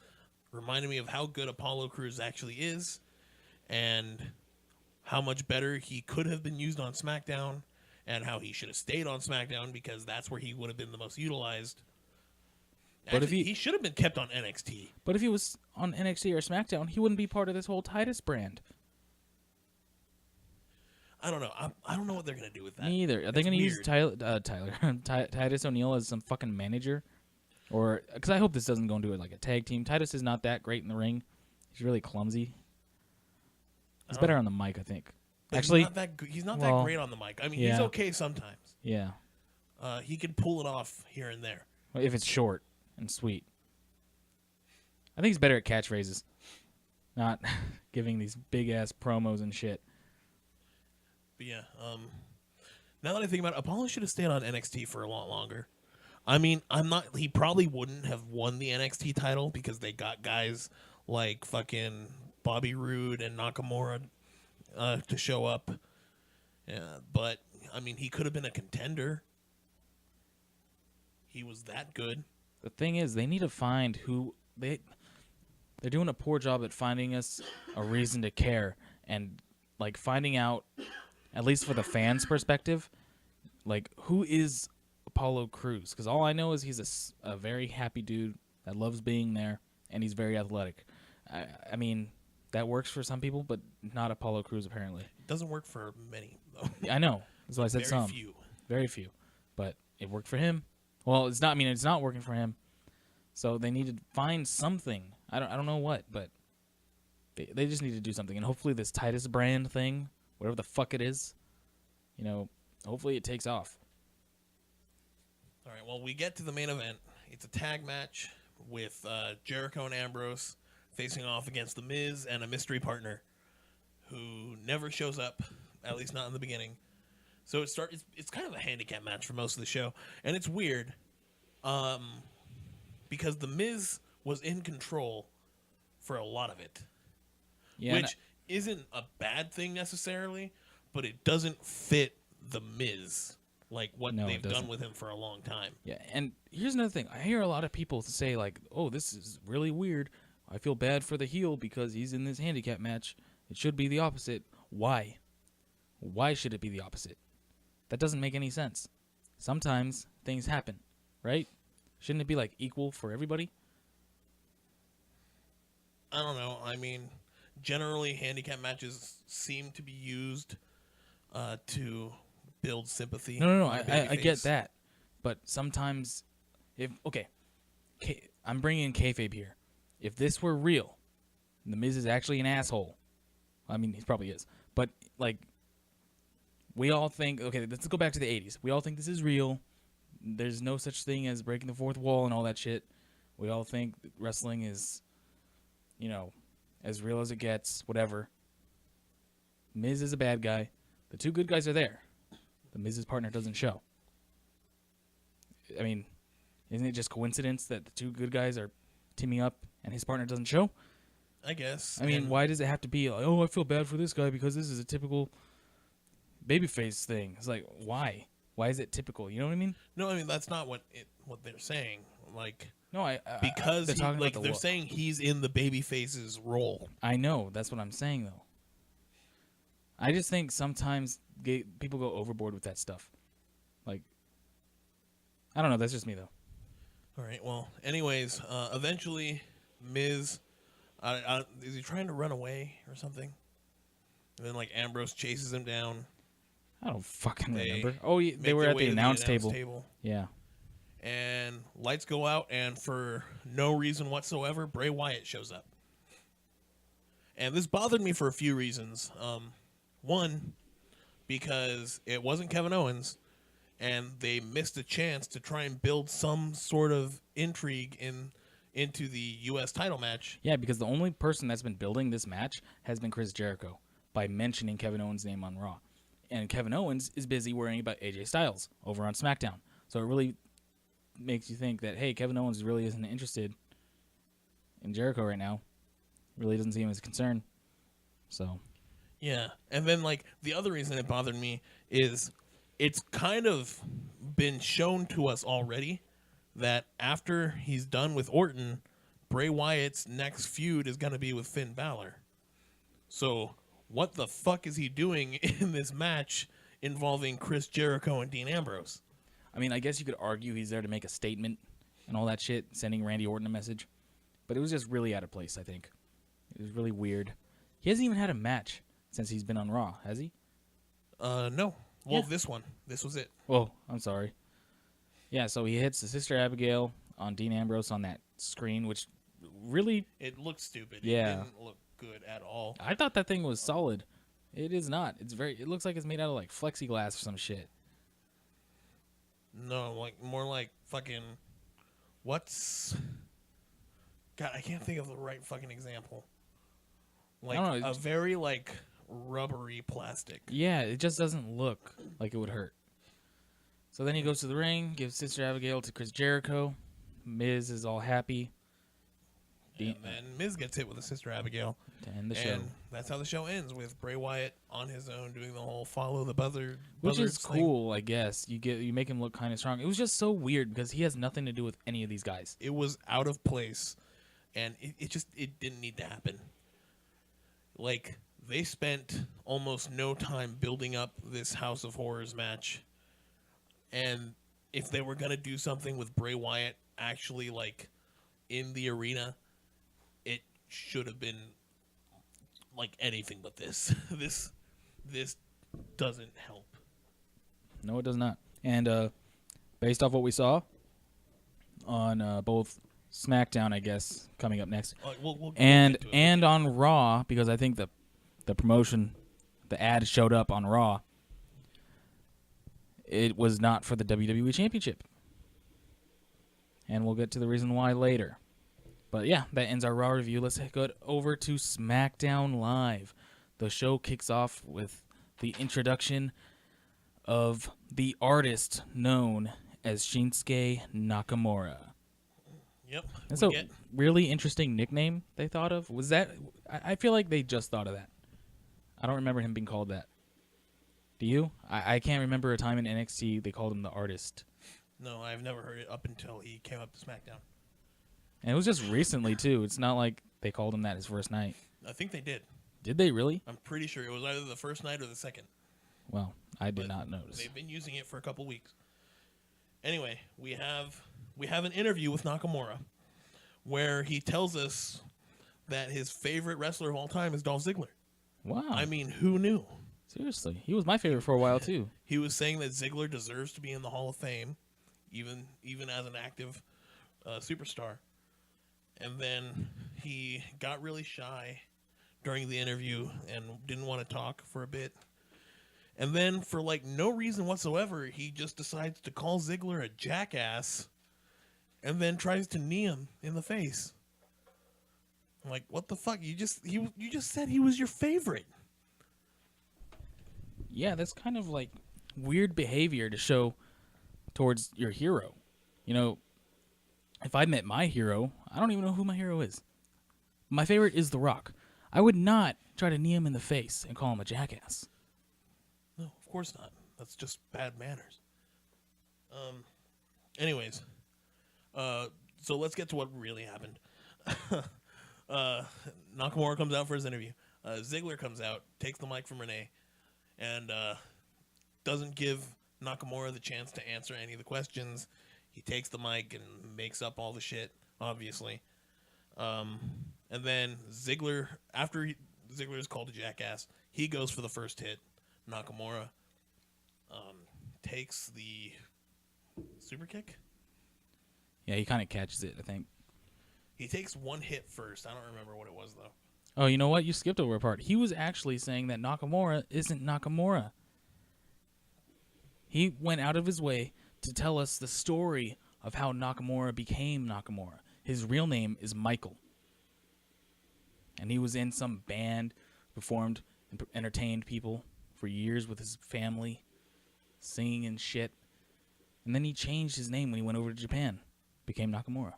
reminded me of how good Apollo Crews actually is, and how much better he could have been used on SmackDown, and how he should have stayed on SmackDown because that's where he would have been the most utilized. But Actually, if he should have been kept on NXT. But if he was on NXT or SmackDown, he wouldn't be part of this whole Titus brand. I don't know. I don't know what they're gonna do with that. Me either. Are they It's going to use weird. Titus O'Neil as some fucking manager? Or because I hope this doesn't go into it like a tag team. Titus is not that great in the ring. He's really clumsy. He's better on the mic, I think. But Actually, he's not well, that great on the mic. I mean, yeah. he's okay sometimes. yeah. He can pull it off here and there. Well, if it's short and sweet. I think he's better at catchphrases, not giving these big ass promos and shit. But yeah, now that I think about it, Apollo should have stayed on NXT for a lot longer. I mean, he probably wouldn't have won the NXT title because they got guys like fucking Bobby Roode and Nakamura to show up. Yeah, but I mean, he could have been a contender. He was that good. The thing is, they need to find who they're doing a poor job at finding us a reason to care and like finding out, at least for the fans' perspective, like who is Apollo Crews? Because all I know is he's a very happy dude that loves being there and he's very athletic. I mean, that works for some people, but not Apollo Crews apparently. It doesn't work for many though. I know, that's why I said Very some. few. Very few, but it worked for him. Well, it's not. I mean, it's not working for him. So they need to find something. I don't know what, but they just need to do something. And hopefully this Titus brand thing, whatever the fuck it is, hopefully it takes off. All right, well, we get to the main event. It's a tag match with Jericho and Ambrose facing off against The Miz and a mystery partner who never shows up, at least not in the beginning. So it's kind of a handicap match for most of the show, and it's weird because The Miz was in control for a lot of it, which isn't a bad thing necessarily, but it doesn't fit The Miz, like what they've done with him for a long time. Yeah, and here's another thing. I hear a lot of people say, like, oh, this is really weird. I feel bad for the heel because he's in this handicap match. It should be the opposite. Why? Why should it be the opposite? That doesn't make any sense. Sometimes things happen, right? Shouldn't it be, like, equal for everybody? I don't know. I mean, generally, handicap matches seem to be used to build sympathy. No. I get that. But sometimes, I'm bringing in kayfabe here. If this were real, The Miz is actually an asshole. I mean, he probably is. But, like, we all think, okay, let's go back to the 80s. We all think this is real. There's no such thing as breaking the fourth wall and all that shit. We all think wrestling is, as real as it gets, whatever. Miz is a bad guy. The two good guys are there. The Miz's partner doesn't show. I mean, isn't it just coincidence that the two good guys are teaming up and his partner doesn't show? I guess. I mean, why does it have to be like, oh, I feel bad for this guy because this is a typical babyface thing? It's like, why? Why is it typical? You know what I mean? No, I mean that's not what they're saying. Like, no, because they're talking about they're saying he's in the babyface's role. I know, that's what I'm saying though. I just think sometimes people go overboard with that stuff. Like, I don't know. That's just me though. All right. Well, anyways, eventually, Miz, is he trying to run away or something? And then like Ambrose chases him down. I don't fucking remember. Oh, they were at the announce table. Yeah. And lights go out, and for no reason whatsoever, Bray Wyatt shows up. And this bothered me for a few reasons. One, because it wasn't Kevin Owens, and they missed a chance to try and build some sort of intrigue into the U.S. title match. Yeah, because the only person that's been building this match has been Chris Jericho by mentioning Kevin Owens' name on Raw. And Kevin Owens is busy worrying about AJ Styles over on SmackDown. So it really makes you think that, hey, Kevin Owens really isn't interested in Jericho right now. Really doesn't seem as a concern. So, Yeah. And then, like, the other reason it bothered me is it's kind of been shown to us already that after he's done with Orton, Bray Wyatt's next feud is going to be with Finn Balor. So, what the fuck is he doing in this match involving Chris Jericho and Dean Ambrose? I mean, I guess you could argue he's there to make a statement and all that shit, sending Randy Orton a message. But it was just really out of place, I think. It was really weird. He hasn't even had a match since he's been on Raw, has he? No. Well, Yeah. This was it. Oh, I'm sorry. Yeah, so he hits the Sister Abigail on Dean Ambrose on that screen, which really, It looked stupid. Yeah. It didn't look good at all. I thought that thing was solid. It is not. It looks like it's made out of like plexiglass or some shit. No, like more like fucking what's God, I can't think of the right fucking example. Like don't know, a very like rubbery plastic. Yeah, it just doesn't look like it would hurt. So then he goes to the ring, gives Sister Abigail to Chris Jericho. Miz is all happy. And then Miz gets hit with a Sister Abigail. To end the show. And that's how the show ends, with Bray Wyatt on his own doing the whole follow the buzzer, Which is buzzards thing. cool, I guess. You make him look kind of strong. It was just so weird because he has nothing to do with any of these guys. It was out of place, and it didn't need to happen. Like, they spent almost no time building up this House of Horrors match, and if they were gonna do something with Bray Wyatt actually like in the arena, it should have been like anything but this. This doesn't help. No, it does not. And based off what we saw on both SmackDown, I guess, coming up next, We'll and get to it. and on Raw, because I think the promotion, the ad showed up on Raw. It was not for the WWE Championship. And we'll get to the reason why later. But yeah, that ends our Raw review. Let's go over to SmackDown Live. The show kicks off with the introduction of the artist known as Shinsuke Nakamura. Yep. That's we a get- really interesting nickname they thought of. Was that? I feel like they just thought of that. I don't remember him being called that. Do you? I can't remember a time in NXT they called him the artist. No, I've never heard it up until he came up to SmackDown. And it was just recently, too. It's not like they called him that his first night. I think they did. Did they really? I'm pretty sure it was either the first night or the second. Well, I did But not notice. They've been using it for a couple weeks. Anyway, we have an interview with Nakamura where he tells us that his favorite wrestler of all time is Dolph Ziggler. Wow. I mean, who knew? Seriously. He was my favorite for a while, too. He was saying that Ziggler deserves to be in the Hall of Fame, even as an active superstar. And then he got really shy during the interview and didn't want to talk for a bit. And then, for like no reason whatsoever, he just decides to call Ziggler a jackass, and then tries to knee him in the face. I'm like, what the fuck? You just said he was your favorite. Yeah, that's kind of like weird behavior to show towards your hero. You know, if I met my hero, I don't even know who my hero is. My favorite is The Rock. I would not try to knee him in the face and call him a jackass. No, of course not. That's just bad manners. Anyways, so let's get to what really happened. Nakamura comes out for his interview. Ziggler comes out, takes the mic from Renee, and doesn't give Nakamura the chance to answer any of the questions. He takes the mic and makes up all the shit, obviously. And then Ziggler, after Ziggler is called a jackass, he goes for the first hit. Nakamura takes the super kick. Yeah, he kind of catches it, I think. He takes one hit first. I don't remember what it was, though. Oh, you know what? You skipped over a part. He was actually saying that Nakamura isn't Nakamura. He went out of his way to tell us the story of how Nakamura became Nakamura. His real name is Michael. And he was in some band, performed, and entertained people for years with his family, singing and shit. And then he changed his name when he went over to Japan, became Nakamura.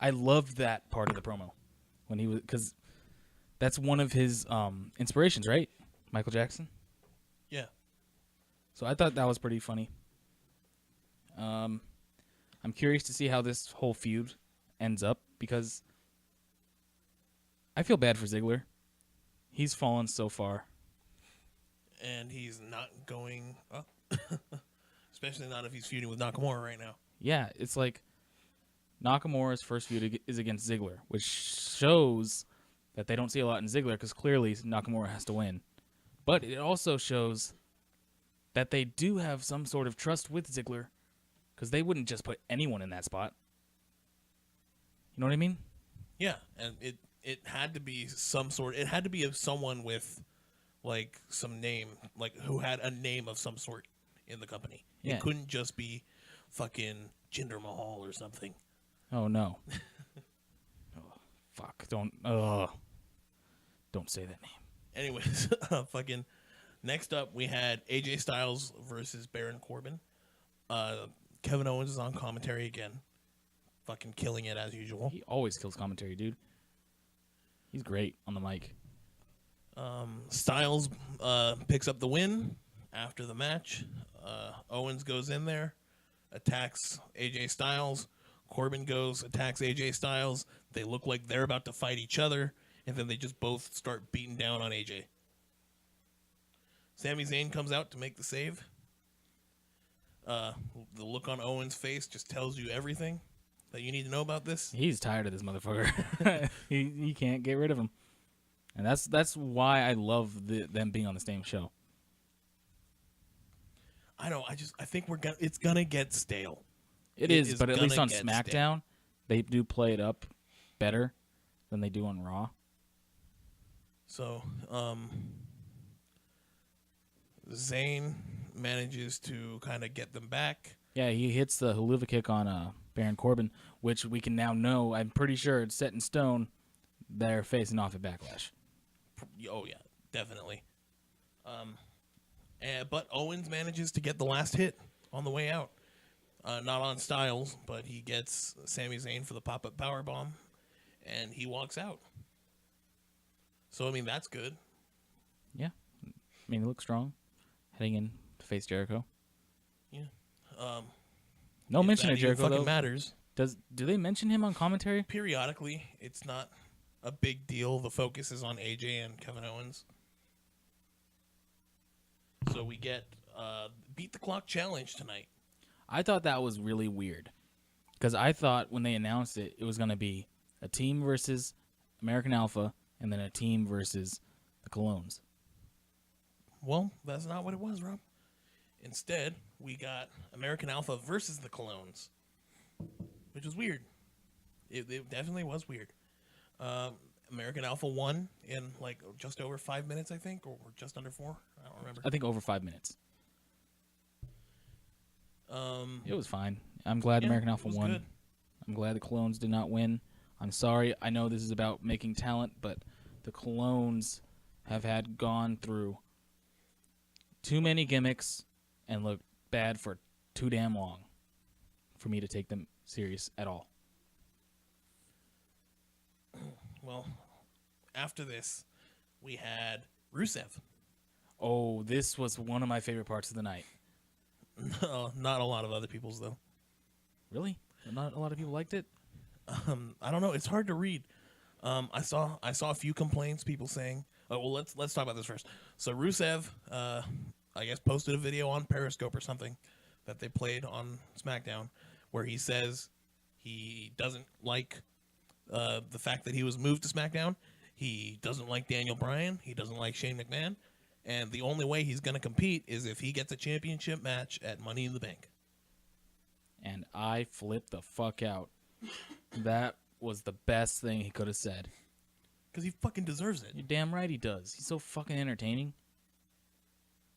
I loved that part of the promo when he was, because that's one of his inspirations, right? Michael Jackson. Yeah. So I thought that was pretty funny. I'm curious to see how this whole feud ends up because I feel bad for Ziggler. He's fallen so far. And he's not going up. Especially not if he's feuding with Nakamura right now. Yeah, it's like Nakamura's first feud is against Ziggler, which shows that they don't see a lot in Ziggler because clearly Nakamura has to win. But it also shows that they do have some sort of trust with Ziggler because they wouldn't just put anyone in that spot. You know what I mean? Yeah, and it had to be some sort. It had to be of someone with like some name, like who had a name of some sort in the company. Yeah. It couldn't just be fucking Jinder Mahal or something. Oh no. Oh, fuck! Don't say that name. Anyways, fucking next up we had AJ Styles versus Baron Corbin. Kevin Owens is on commentary again, fucking killing it as usual. He always kills commentary, dude. He's great on the mic. Styles picks up the win after the match. Owens goes in there, attacks AJ Styles. Corbin goes, attacks AJ Styles. They look like they're about to fight each other, and then they just both start beating down on AJ. Sami Zayn comes out to make the save. The look on Owens' face just tells you everything that you need to know about this. He's tired of this motherfucker. he can't get rid of him, and that's why I love them being on the same show. I know. I think it's gonna get stale. It is, but at least on gonna get SmackDown, stale. they do play it up better than they do on Raw. So, Zayn manages to kind of get them back. Yeah, he hits the Haluva kick on Baron Corbin, which we can now know. I'm pretty sure it's set in stone. They're facing off at Backlash. Oh yeah, definitely. But Owens manages to get the last hit on the way out. Not on Styles, but he gets Sami Zayn for the pop-up powerbomb, and he walks out. So, I mean, that's good. Yeah. I mean, he looks strong. Heading in to face Jericho. Yeah. No If mention that of even Jericho, fucking though. matters. Do they mention him on commentary? Periodically, it's not a big deal. The focus is on AJ and Kevin Owens. So we get Beat the Clock Challenge tonight. I thought that was really weird. Because I thought when they announced it, it was going to be a team versus American Alpha and then a team versus the Colognes. Well, that's not what it was, Rob. Instead, we got American Alpha versus the Colognes, which was weird. It definitely was weird. American Alpha won in like just over 5 minutes, I think, or just under 4. I don't remember. I think over 5 minutes. Um, It was fine. I'm glad yeah, American Alpha it was won. good. I'm glad the Colognes did not win. I'm sorry. I know this is about making talent, but the Colognes have gone through too many gimmicks and look bad for too damn long for me to take them serious at all. Well, after this, we had Rusev. Oh, this was one of my favorite parts of the night. Not a lot of other people's though. Really? Not a lot of people liked it? I don't know. It's hard to read. I saw a few complaints. People saying, "Oh, well, let's talk about this first." So Rusev, I guess, posted a video on Periscope or something that they played on SmackDown, where he says he doesn't like the fact that he was moved to SmackDown. He doesn't like Daniel Bryan. He doesn't like Shane McMahon. And the only way he's going to compete is if he gets a championship match at Money in the Bank. And I flipped the fuck out. That was the best thing he could have said. Because he fucking deserves it. You're damn right he does. He's so fucking entertaining.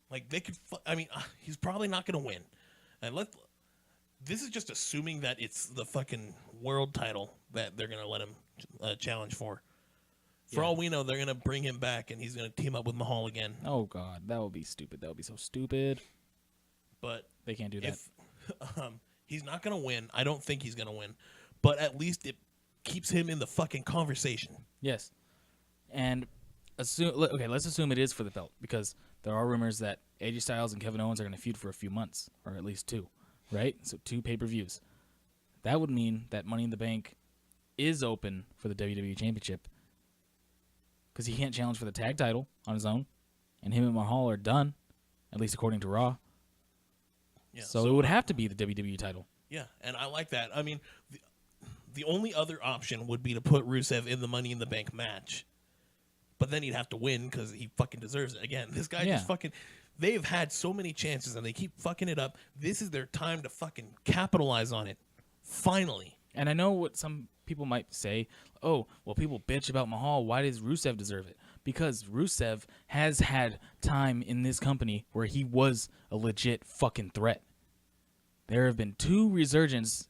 Like, they could... I mean, he's probably not going to win. And this is just assuming that it's the fucking world title that they're going to let him challenge for. For Yeah. all we know, they're gonna bring him back, and he's gonna team up with Mahal again. Oh God, that would be stupid. That would be so stupid. But They can't do that. if he's not gonna win, I don't think he's gonna win. But at least it keeps him in the fucking conversation. Yes, and let's assume it is for the belt because there are rumors that AJ Styles and Kevin Owens are going to feud for a few months, or at least 2, right? So 2 pay-per-views. That would mean that Money in the Bank is open for the WWE Championship because he can't challenge for the tag title on his own, and him and Mahal are done, at least according to Raw. Yeah. So it would have to be the WWE title. Yeah, and I like that. I mean, the only other option would be to put Rusev in the Money in the Bank match. But then he'd have to win because he fucking deserves it. Again, this guy just fucking... They've had so many chances and they keep fucking it up. This is their time to fucking capitalize on it. Finally. And I know what some people might say. Oh, well, people bitch about Mahal. Why does Rusev deserve it? Because Rusev has had time in this company where he was a legit fucking threat. There have been 2 resurgence,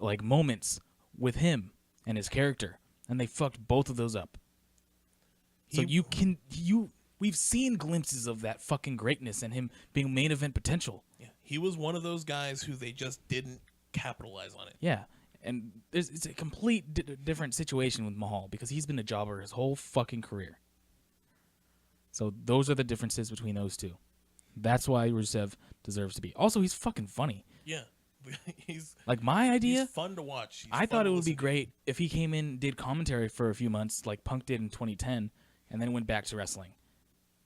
like, moments with him and his character, and they fucked both of those up. So we've seen glimpses of that fucking greatness and him being main event potential. Yeah, he was one of those guys who they just didn't capitalize on it. Yeah, and it's a complete different situation with Mahal because he's been a jobber his whole fucking career. So those are the differences between those 2. That's why Rusev deserves to be. Also, he's fucking funny. Yeah, he's Like my idea. He's fun to watch. He's I fun thought to it would be listen to. great if he came in, did commentary for a few months, like Punk did in 2010, and then went back to wrestling.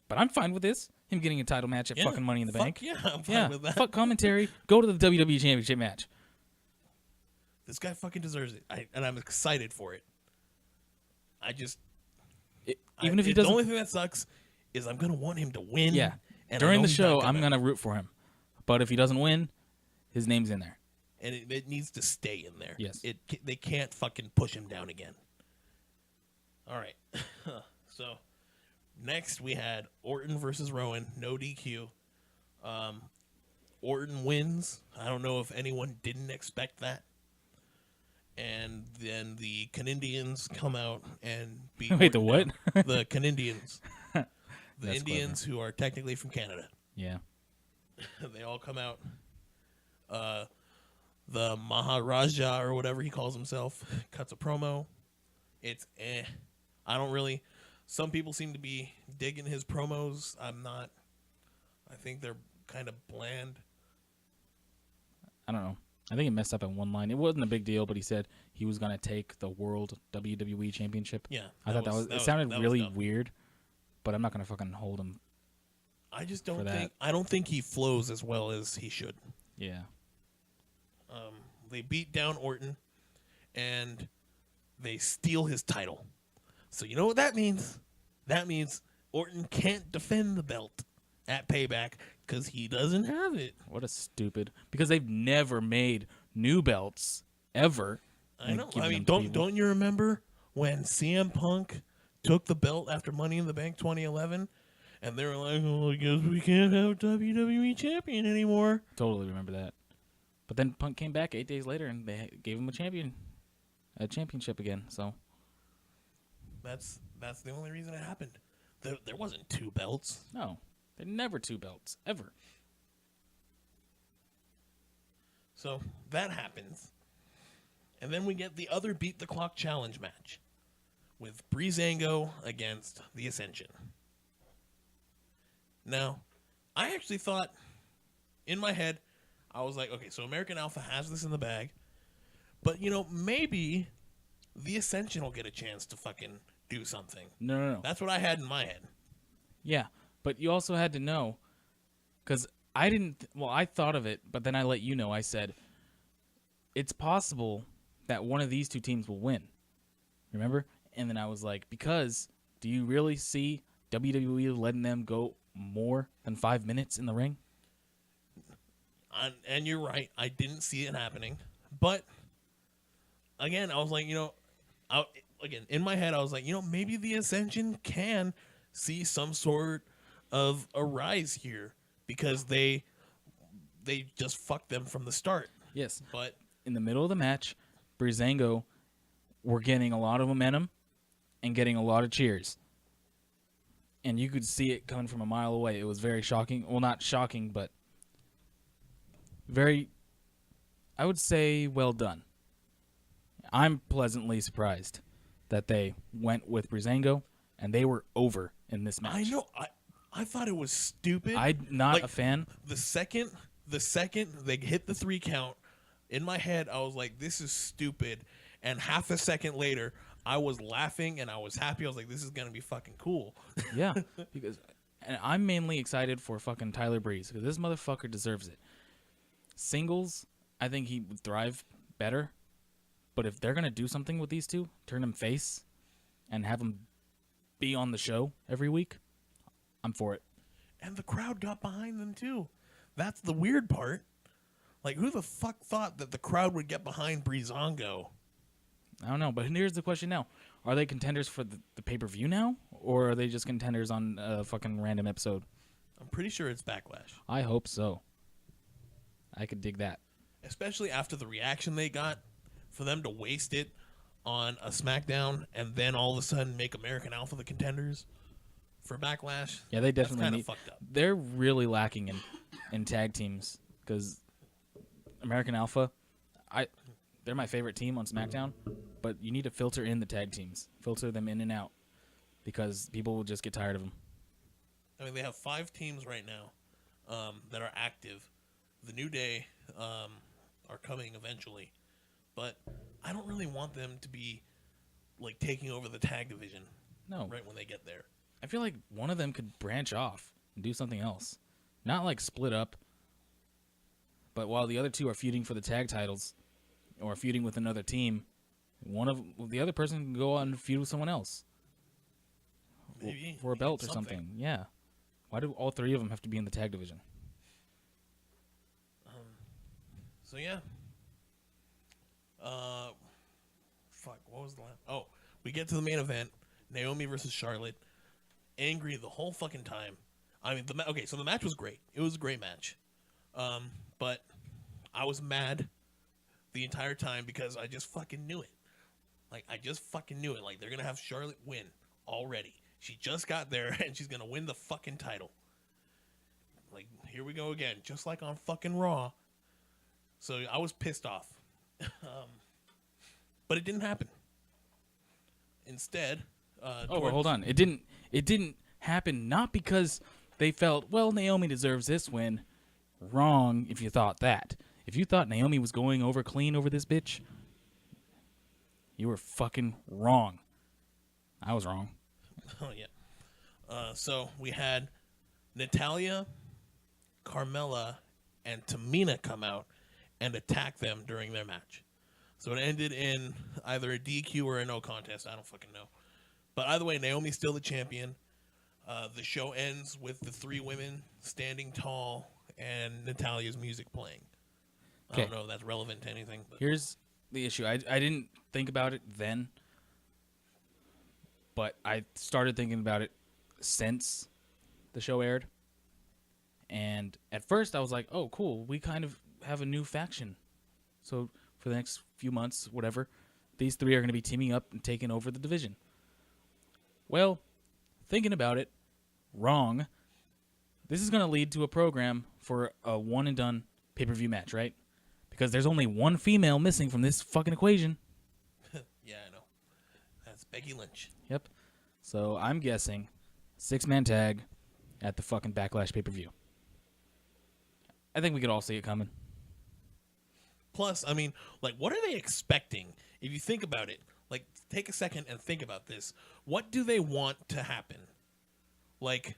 But I'm fine with this. Him getting a title match at Yeah, fucking Money in the fuck Bank. yeah, I'm fine with that. Fuck commentary. Go to the WWE Championship match. This guy fucking deserves it, and I'm excited for it. Even if he the doesn't. only thing that sucks is I'm gonna want him to win. Yeah. and I During know the he's show, not I'm going to root for him. But if he doesn't win, his name's in there. and it needs to stay in there. Yes. They can't fucking push him down again. All right, so next we had Orton versus Rowan, no DQ. Orton wins. I don't know if anyone didn't expect that. And then the Canadians come out and beat Wait, the Orton what? down. The Canadians. The That's Indians who are technically from Canada. Yeah. They all come out. The Maharaja or whatever he calls himself cuts a promo. It's I don't really. Some people seem to be digging his promos. I'm not. I think they're kind of bland. I don't know. I think he messed up in one line. It wasn't a big deal, but he said he was going to take the World WWE Championship. Yeah, I thought it sounded that was really dumb. weird, but I'm not going to fucking hold him. I just for don't that. think. I don't think he flows as well as he should. Yeah. They beat down Orton, and they steal his title. So you know what that means? That means Orton can't defend the belt at Payback because he doesn't have it. What a stupid. Because they've never made new belts ever. I and know. given I mean, them to people. don't you remember when CM Punk took the belt after Money in the Bank 2011, and they were like, "Oh, I guess we can't have WWE champion anymore." Totally remember that. But then Punk came back 8 days later, and they gave him a championship again. So That's the only reason it happened. There wasn't 2 belts. no, they're never 2 belts ever. So that happens. And then we get the other Beat the Clock Challenge match with Breezango against the Ascension. Now, I actually thought, in my head, I was like, okay, so American Alpha has this in the bag, but, maybe the Ascension will get a chance to fucking do something. No. That's what I had in my head. Yeah, but you also had to know, because I didn't. Well, I thought of it, but then I let you know. I said it's possible that one of these 2 teams will win. Remember? And then I was like, because do you really see WWE letting them go more than 5 minutes in the ring? And you're right. I didn't see it happening. But, again, I was like, again, in my head, I was like, maybe the Ascension can see some sort of a rise here because they just fucked them from the start. Yes. But In the middle of the match, Breezango were getting a lot of momentum, and getting a lot of cheers. And you could see it coming from a mile away. It was very shocking. Well, not shocking, but very, I would say, well done. I'm pleasantly surprised that they went with Breezango, and they were over in this match. I know. I thought it was stupid. I'm not Like, a fan. The second they hit the 3 count, in my head I was like, this is stupid. And half a second later, I was laughing and I was happy. I was like, this is gonna be fucking cool. Yeah, because and I'm mainly excited for fucking Tyler Breeze because this motherfucker deserves it. Singles, I think he would thrive better. But if they're gonna do something with these two, turn him face, and have him be on the show every week, I'm for it. And the crowd got behind them too. That's the weird part. Like, who the fuck thought that the crowd would get behind Breezango? I don't know, but here's the question now: are they contenders for the pay-per-view now, or are they just contenders on a fucking random episode? I'm pretty sure it's Backlash. I hope so. I could dig that. Especially after the reaction they got, for them to waste it on a SmackDown and then all of a sudden make American Alpha the contenders for Backlash. Yeah, they definitely That's need. kind of fucked up. They're really lacking in tag teams because American Alpha, they're my favorite team on SmackDown, but you need to filter in the tag teams, filter them in and out, because people will just get tired of them. I mean, they have 5 teams right now that are active. The New Day are coming eventually, but I don't really want them to be like taking over the tag division. No, right when they get there. I feel like one of them could branch off and do something else, not like split up. But while the other two are feuding for the tag titles, or feuding with another team, the other person can go on and feud with someone else. Maybe For a belt or something. Yeah. Why do all 3 of them have to be in the tag division? So yeah. Fuck. What was the last? Oh, we get to the main event: Naomi versus Charlotte. Angry the whole fucking time. I mean, okay. So the match was great. It was a great match. But I was mad the entire time because I just fucking knew it. Like, I just fucking knew it. Like, they're gonna have Charlotte win already. She just got there and she's gonna win the fucking title. Like, here we go again, just like on fucking Raw. So I was pissed off. But it didn't happen. Instead, But hold on. It didn't happen not because they felt, well, Naomi deserves this win. Wrong if you thought that. If you thought Naomi was going over clean over this bitch, you were fucking wrong. I was wrong. Oh, yeah. So we had Natalya, Carmella, and Tamina come out and attack them during their match. So it ended in either a DQ or a no contest. I don't fucking know. But either way, Naomi's still the champion. The show ends with the 3 women standing tall and Natalya's music playing. I don't know if that's relevant to anything. But. Here's the issue. I didn't think about it then, but I started thinking about it since the show aired. And at first I was like, oh, cool. We kind of have a new faction. So for the next few months, whatever, these 3 are going to be teaming up and taking over the division. Well, thinking about it, wrong. This is going to lead to a program for a one-and-done pay-per-view match, right? Because there's only 1 female missing from this fucking equation. Yeah, I know. That's Becky Lynch. Yep. So I'm guessing 6-man tag at the fucking Backlash pay-per-view. I think we could all see it coming. Plus, I mean, like, what are they expecting? If you think about it, like, take a second and think about this. What do they want to happen? Like,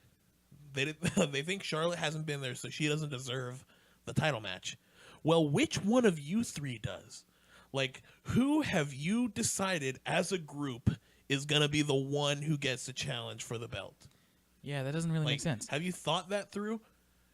they think Charlotte hasn't been there, so she doesn't deserve the title match. Well, which one of you 3 does? Like, who have you decided as a group is going to be the one who gets the challenge for the belt? Yeah, that doesn't really make sense. Have you thought that through?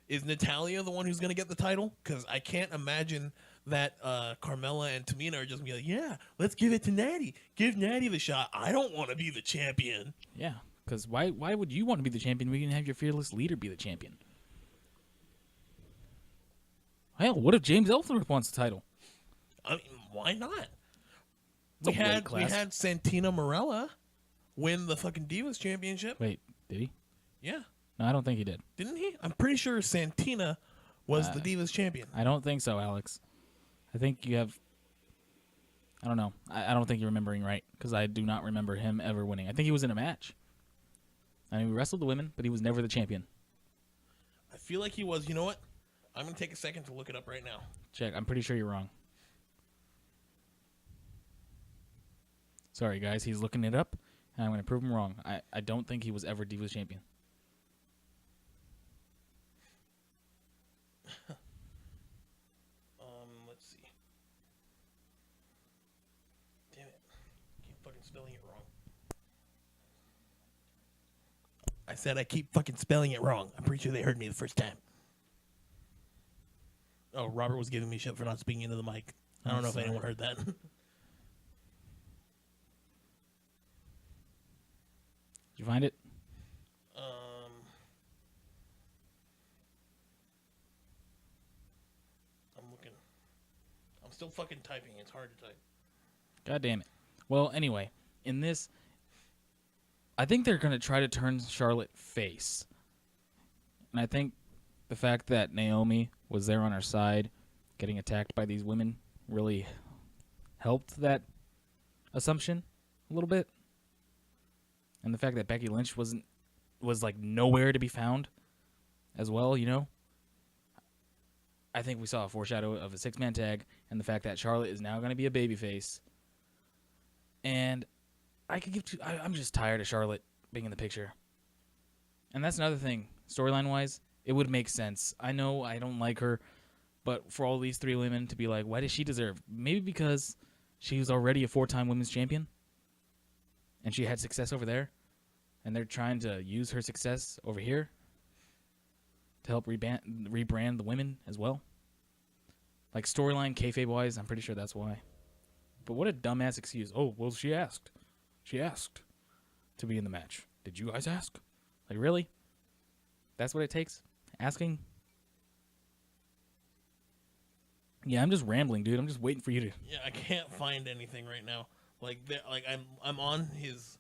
Is Natalya the one who's going to get the title? Because I can't imagine that Carmella and Tamina are just going to be like, yeah, let's give it to Natty. Give Natty the shot. I don't want to be the champion. Yeah, because why would you want to be the champion when you can have your fearless leader be the champion? Hell, what if James Ellsworth wants the title? I mean, why not? It's a weight We class. had Santina Marella win the fucking Divas Championship. Wait, did he? Yeah, No, I don't think he did. didn't he? I'm pretty sure Santina was the Divas champion. I don't think so, Alex. I think you have. I don't know. I don't think you're remembering right because I do not remember him ever winning. I think he was in a match. I mean, we wrestled the women, but he was never the champion. I feel like he was. You know what? I'm gonna take a second to look it up right now. Check. I'm pretty sure you're wrong. Sorry, guys. He's looking it up, and I'm going to prove him wrong. I don't think he was ever Divas champion. Let's see. Damn it! Keep fucking spelling it wrong. I said I keep fucking spelling it wrong. I'm pretty sure they heard me the first time. Oh, Robert was giving me shit for not speaking into the mic. I don't know if anyone heard that. Did you find it? I'm looking. I'm still fucking typing. It's hard to type. God damn it. Well, anyway, in this, I think they're going to try to turn Charlotte face. And I think the fact that Naomi was there on her side, getting attacked by these women, really helped that assumption a little bit. And the fact that Becky Lynch was like nowhere to be found as well, you know? I think we saw a foreshadow of a 6-man tag, and the fact that Charlotte is now going to be a babyface. And I could give I'm just tired of Charlotte being in the picture. And that's another thing, storyline-wise, it would make sense. I know I don't like her, but for all these 3 women to be like, why does she deserve? Maybe because she was already a 4-time women's champion, and she had success over there, and they're trying to use her success over here to help rebrand the women as well. Like storyline, kayfabe-wise, I'm pretty sure that's why. But what a dumbass excuse. Oh, well, she asked. She asked to be in the match. Did you guys ask? Like, really? That's what it takes? Asking? Yeah, I'm just rambling, dude. I'm just waiting for you to... Yeah, I can't find anything right now. Like I'm on his.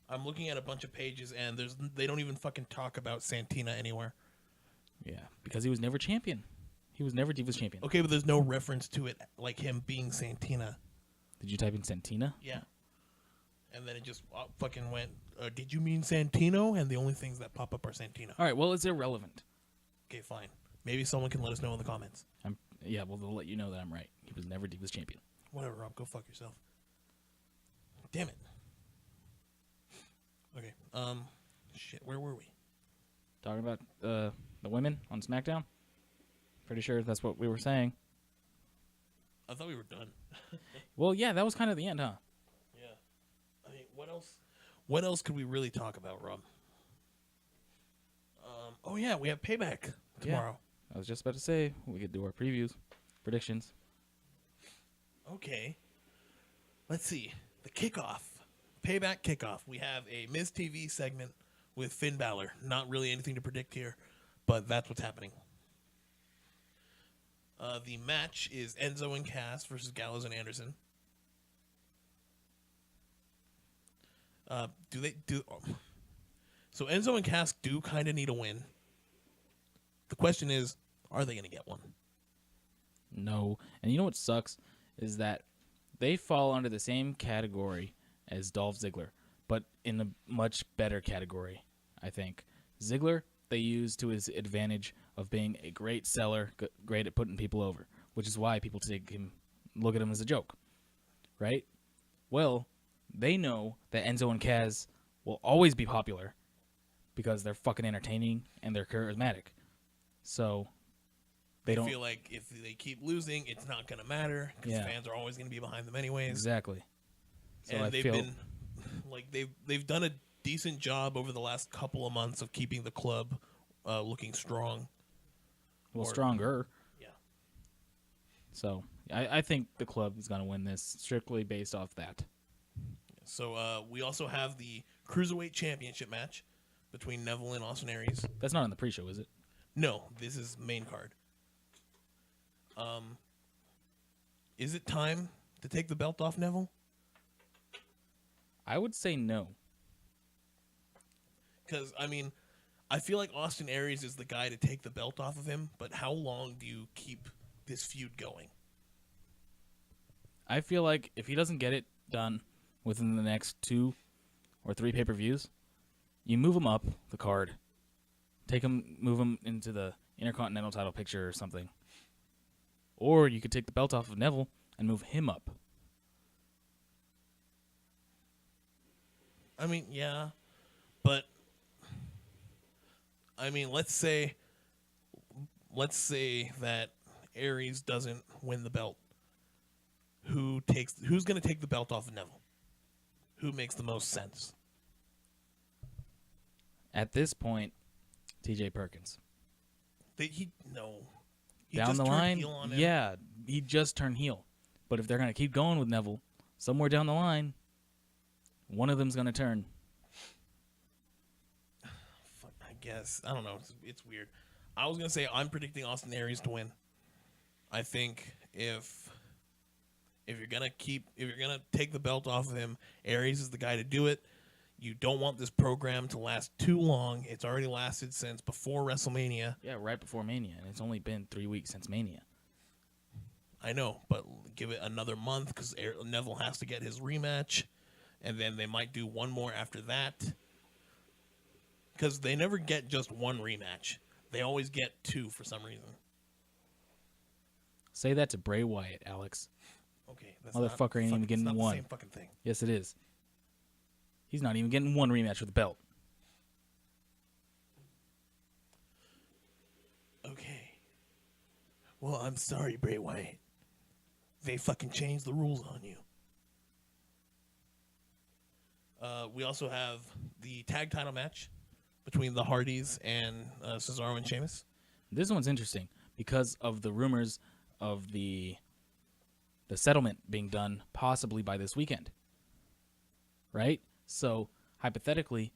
I'm looking at a bunch of pages, and they don't even fucking talk about Santina anywhere. Yeah, because he was never champion. He was never Divas champion. Okay, but there's no reference to it, like him being Santina. Did you type in Santina? Yeah. And then it just fucking went, did you mean Santino? And the only things that pop up are Santino. All right, well, it's irrelevant. Okay, fine. Maybe someone can let us know in the comments. Yeah, well, they'll let you know that I'm right. He was never Divas champion. Whatever, Rob. Go fuck yourself. Damn it. Okay. Shit. Where were we? Talking about the women on SmackDown? Pretty sure that's what we were saying. I thought we were done. Well, yeah, that was kind of the end, huh? Yeah. I mean, what else? What else could we really talk about, Rob? Oh yeah, we have Payback tomorrow. I was just about to say we could do our previews, predictions. Okay. Let's see. The kickoff. Payback kickoff. We have a Miz TV segment with Finn Balor. Not really anything to predict here, but that's what's happening. The match is Enzo and Cass versus Gallows and Anderson. So Enzo and Cass do kind of need a win. The question is, are they going to get one? No. And you know what sucks is that they fall under the same category as Dolph Ziggler, but in a much better category, I think. Ziggler, they use to his advantage of being a great seller, great at putting people over, which is why people look at him as a joke, right? Well, they know that Enzo and Cass will always be popular because they're fucking entertaining and they're charismatic. So they don't feel like if they keep losing, it's not going to matter because fans are always going to be behind them anyways. Exactly. So and they've done a decent job over the last couple of months of keeping the club looking strong. Well, stronger. Yeah. So I think the club is going to win this strictly based off that. So we also have the Cruiserweight Championship match between Neville and Austin Aries. That's not on the pre-show, is it? No, this is main card. Is it time to take the belt off Neville? I would say no. Because, I mean, I feel like Austin Aries is the guy to take the belt off of him, but how long do you keep this feud going? I feel like if he doesn't get it done within the next 2 or 3 pay-per-views, you move him up the card, move him into the Intercontinental title picture or something. Or you could take the belt off of Neville and move him up. I mean, yeah, but I mean, let's say that Aries doesn't win the belt. Who's going to take the belt off of Neville? Who makes the most sense? At this point, T.J. Perkins. He Down just the turned line, heel on him. yeah, he just turned heel. But if they're going to keep going with Neville, somewhere down the line, one of them's going to turn. Fuck, I guess. I don't know. It's weird. I was going to say I'm predicting Austin Aries to win. I think if you're going to take the belt off of him, Aries is the guy to do it. You don't want this program to last too long. It's already lasted since before WrestleMania. Yeah, right before Mania, and it's only been 3 weeks since Mania. I know, but give it another month because Neville has to get his rematch, and then they might do one more after that. Because they never get just one rematch. They always get 2 for some reason. Say that to Bray Wyatt, Alex. Okay, that's Motherfucker ain't even getting it's not one. the same fucking thing. Yes, it is. He's not even getting one rematch with the belt. Okay. Well, I'm sorry, Bray Wyatt. They fucking changed the rules on you. We also have the tag title match between the Hardys and Cesaro and Sheamus. This one's interesting because of the rumors of the settlement being done possibly by this weekend. Right? So, hypothetically,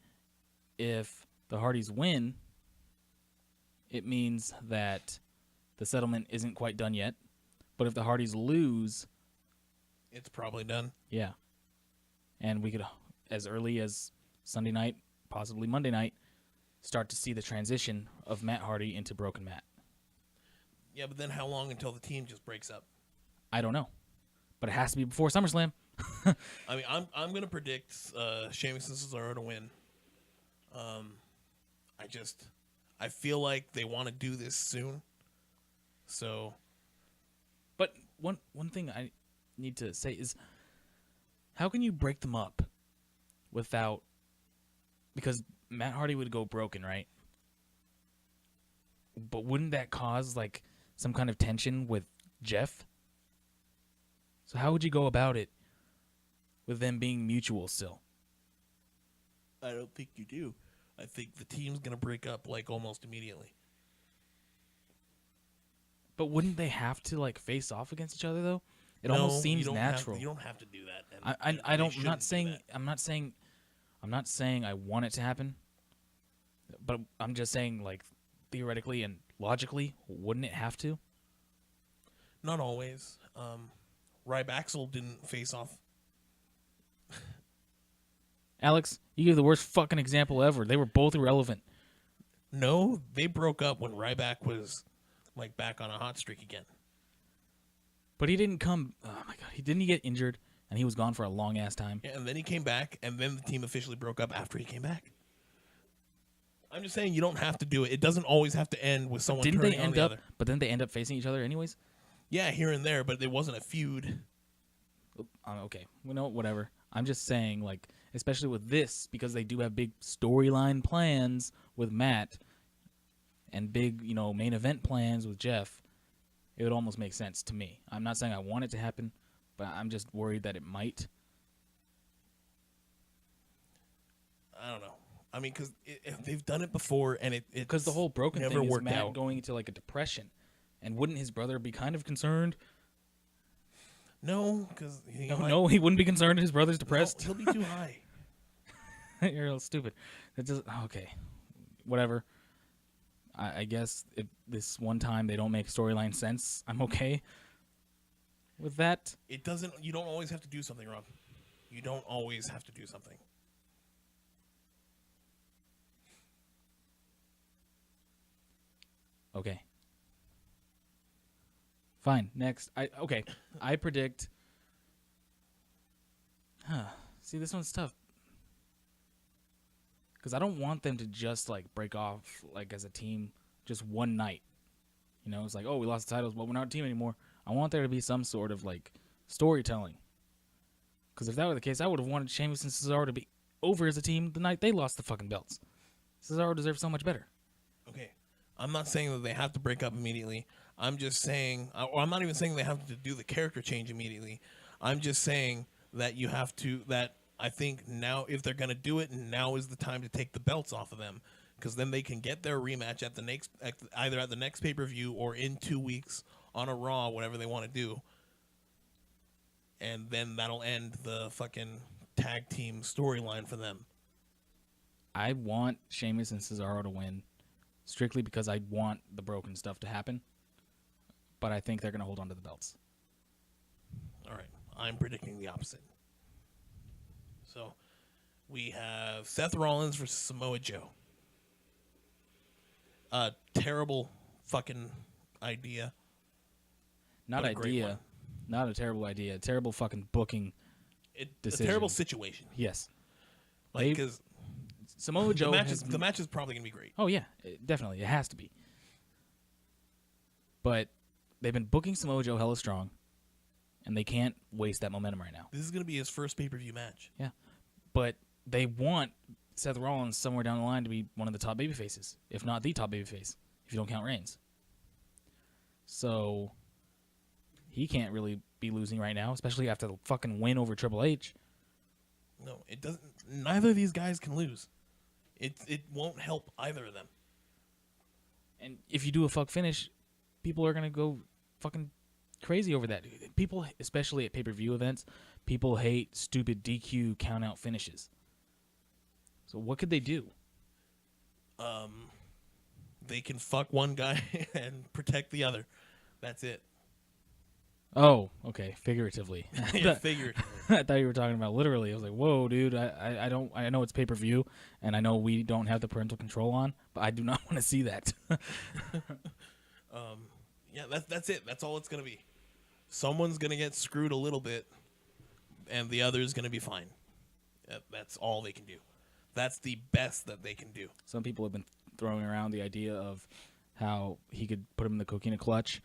if the Hardys win, it means that the settlement isn't quite done yet. But if the Hardys lose, It's probably done. yeah. And we could, as early as Sunday night, possibly Monday night, start to see the transition of Matt Hardy into Broken Matt. Yeah, but then how long until the team just breaks up? I don't know. But it has to be before SummerSlam. I mean, I'm gonna predict Sheamus and Cesaro to win. I feel like they want to do this soon. So But one thing I need to say is, how can you break them up without? Because Matt Hardy would go broken, right? But wouldn't that cause like some kind of tension with Jeff? So how would you go about it with them being mutual still? I don't think you do. I think the team's gonna break up like almost immediately. But wouldn't they have to like face off against each other though? It No, almost you seems don't natural. You don't have to do that. And I they don't. shouldn't do that. I'm not saying I want it to happen. But I'm just saying, like, theoretically and logically, wouldn't it have to? Not always. Ryback didn't face off. Alex, you gave the worst fucking example ever. They were both irrelevant. No, they broke up when Ryback was like back on a hot streak again. But he didn't come. Oh my god, didn't he get injured and he was gone for a long ass time? Yeah, and then he came back, and then the team officially broke up after he came back. I'm just saying you don't have to do it. It doesn't always have to end with someone Didn't turning they on end the up? other. But then they end up facing each other anyways. Yeah, here and there, but it wasn't a feud. Okay, whatever. I'm just saying, like, especially with this, because they do have big storyline plans with Matt and big, main event plans with Jeff. It would almost make sense to me. I'm not saying I want it to happen, but I'm just worried that it might. I don't know. I mean, because they've done it before, and it Because the whole broken never thing is worked Matt out. going into like a depression, and wouldn't his brother be kind of concerned? No, because No, he wouldn't be concerned. His brother's depressed. He'll be too high. You're a little stupid. That just okay. Whatever. I guess if this one time they don't make storyline sense, I'm okay with that. It doesn't. You don't always have to do something wrong. You don't always have to do something. Okay. Fine. Next. I predict. See, this one's tough. Because I don't want them to just like break off like as a team just one night. You know, it's like, oh, we lost the titles, but we're not a team anymore. I want there to be some sort of like storytelling. Because if that were the case, I would have wanted Sheamus and Cesaro to be over as a team the night they lost the fucking belts. Cesaro deserves so much better. Okay. I'm not saying that they have to break up immediately. I'm just saying, or I'm not even saying they have to do the character change immediately. I'm just saying that you have to, that I think now, if they're going to do it, now is the time to take the belts off of them. Because then they can get their rematch at the next, either at the next pay-per-view or in 2 weeks on a Raw, whatever they want to do. And then that'll end the fucking tag team storyline for them. I want Sheamus and Cesaro to win strictly because I want the broken stuff to happen. But I think they're going to hold on to the belts. All right. I'm predicting the opposite. So we have Seth Rollins versus Samoa Joe. A terrible fucking idea. Not But a great idea. one. Not a terrible idea. Terrible fucking booking. A Decision. terrible situation. Yes. Like, because Samoa Joe the match is probably going to be great. Oh, yeah. Definitely. It has to be. But they've been booking Samoa Joe hella strong, and they can't waste that momentum right now. This is going to be his first pay-per-view match. Yeah. But they want Seth Rollins somewhere down the line to be one of the top babyfaces, if not the top babyface, if you don't count Reigns. So he can't really be losing right now, especially after the fucking win over Triple H. No, it doesn't. Neither of these guys can lose. It won't help either of them. And if you do a fuck finish, people are going to go fucking crazy over that. People, especially at pay-per-view events, people hate stupid DQ count-out finishes. So what could they do? They can fuck one guy and protect the other. That's it. Oh, okay, figuratively. Yeah, figuratively. I thought you were talking about literally. I was like, "Whoa, dude! I don't. I know it's pay-per-view, and I know we don't have the parental control on, but I do not want to see that." Yeah, that's it. That's all it's gonna be. Someone's gonna get screwed a little bit, and the other's gonna be fine. That's all they can do. That's the best that they can do. Some people have been throwing around the idea of how he could put him in the coquina clutch,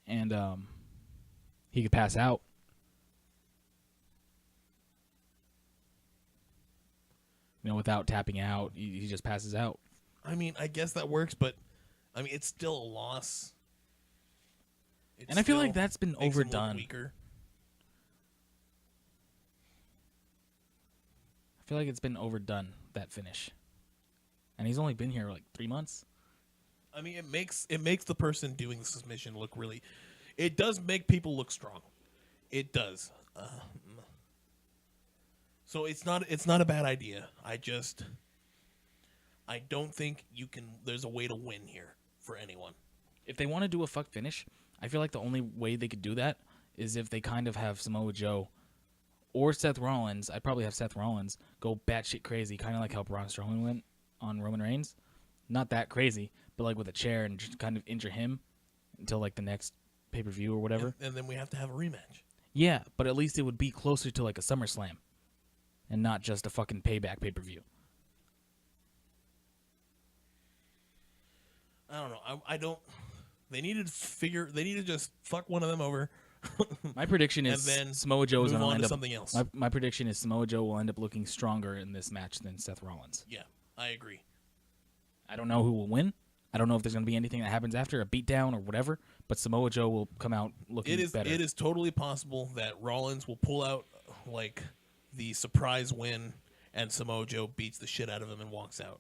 and he could pass out. You know, without tapping out, he just passes out. I mean, I guess that works, but I mean, it's still a loss. And I feel like that's been makes him look overdone. weaker. I feel like it's been overdone, that finish. And he's only been here like 3 months. I mean, it makes the person doing the submission look really. It does make people look strong. It does. So it's not a bad idea. I don't think you can. There's a way to win here for anyone. If they want to do a fuck finish, I feel like the only way they could do that is if they kind of have Samoa Joe or Seth Rollins. I'd probably have Seth Rollins go batshit crazy, kind of like how Braun Strowman went on Roman Reigns. Not that crazy, but like with a chair and just kind of injure him until like the next pay-per-view or whatever. And then we have to have a rematch. Yeah, but at least it would be closer to like a SummerSlam and not just a fucking Payback pay-per-view. I don't know. I don't. They need to just fuck one of them over. My prediction is And then Samoa Joe is move going to on end to up. something else. My prediction is Samoa Joe will end up looking stronger in this match than Seth Rollins. Yeah, I agree. I don't know who will win. I don't know if there's going to be anything that happens after, a beatdown or whatever, but Samoa Joe will come out looking better. It is totally possible that Rollins will pull out like the surprise win, and Samoa Joe beats the shit out of him and walks out.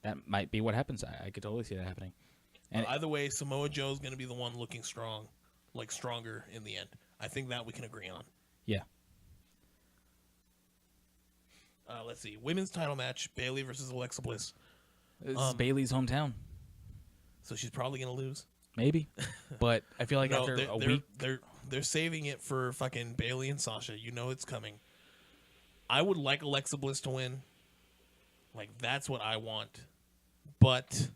That might be what happens. I could totally see that happening. And Either way, Samoa Joe's going to be the one looking strong, like stronger in the end. I think that we can agree on. yeah, Let's see. Women's title match, Bayley versus Alexa Bliss. this is Bailey's hometown, So she's probably going to lose. maybe. But I feel like No, after a they're, week, they're saving it for fucking Bayley and Sasha. You know it's coming. I would like Alexa Bliss to win. Like, that's what I want. But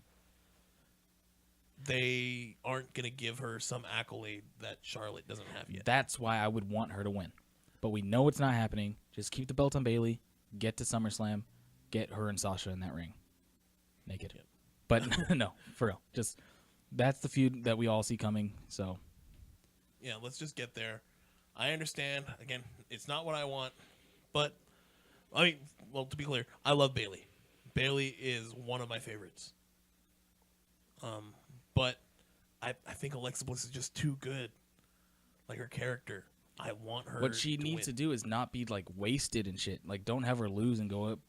they aren't going to give her some accolade that Charlotte doesn't have yet. That's why I would want her to win. But we know it's not happening. Just keep the belt on Bayley. Get to SummerSlam. Get her and Sasha in that ring. Naked. Yep. But no, for real. Just that's the feud that we all see coming. So Yeah, let's just get there. I understand. Again, it's not what I want, but I mean, well, to be clear, I love Bayley. Bayley is one of my favorites. But I think Alexa Bliss is just too good. Like her character, I want her. what she needs to do is not be like wasted and shit. Like don't have her lose and go up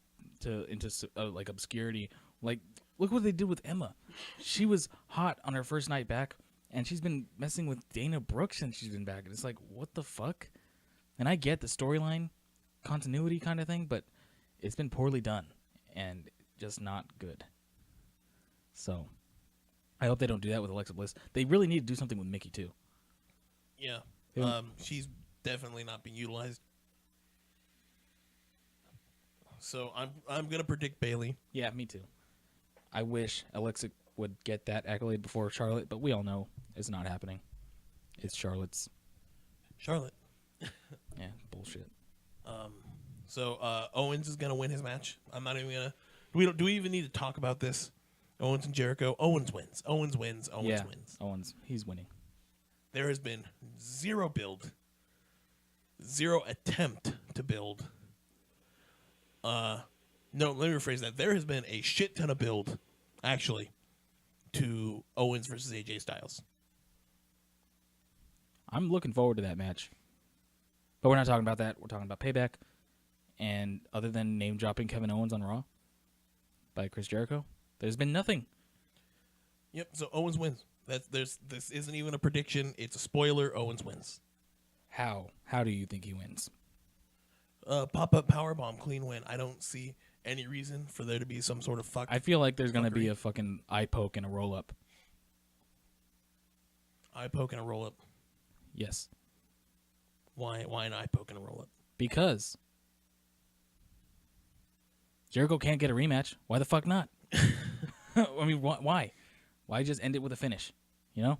into like obscurity. Like look what they did with Emma. She was hot on her first night back, and she's been messing with Dana Brooke since she's been back. And it's like what the fuck. And I get the storyline continuity kind of thing, but it's been poorly done and just not good. So I hope they don't do that with Alexa Bliss. They really need to do something with Mickey too. Yeah. Yeah. She's definitely not being utilized. So I'm gonna predict Bayley. Yeah, me too. I wish Alexa would get that accolade before Charlotte, but we all know it's not happening. It's Charlotte's. Charlotte. Yeah, bullshit. So Owens is gonna win his match. I'm not even gonna. Do we even need to talk about this? Owens and Jericho. Owens wins. Owens wins. Owens Yeah, wins. Owens, he's winning. There has been zero build, zero attempt to build. No, let me rephrase that. There has been a shit ton of build, actually, to Owens versus AJ Styles. I'm looking forward to that match. But we're not talking about that. We're talking about Payback. And other than name dropping Kevin Owens on Raw by Chris Jericho, there's been nothing. Yep. So Owens wins. This isn't even a prediction. It's a spoiler. Owens wins. How? How do you think he wins? Pop up powerbomb, clean win. I don't see any reason for there to be some sort of fuck. I feel like there's going to be fuckery. a fucking eye poke and a roll up. Eye poke and a roll up. Yes. Why an eye poke and a roll up? Because Jericho can't get a rematch. Why the fuck not? I mean, why? Why just end it with a finish? You know?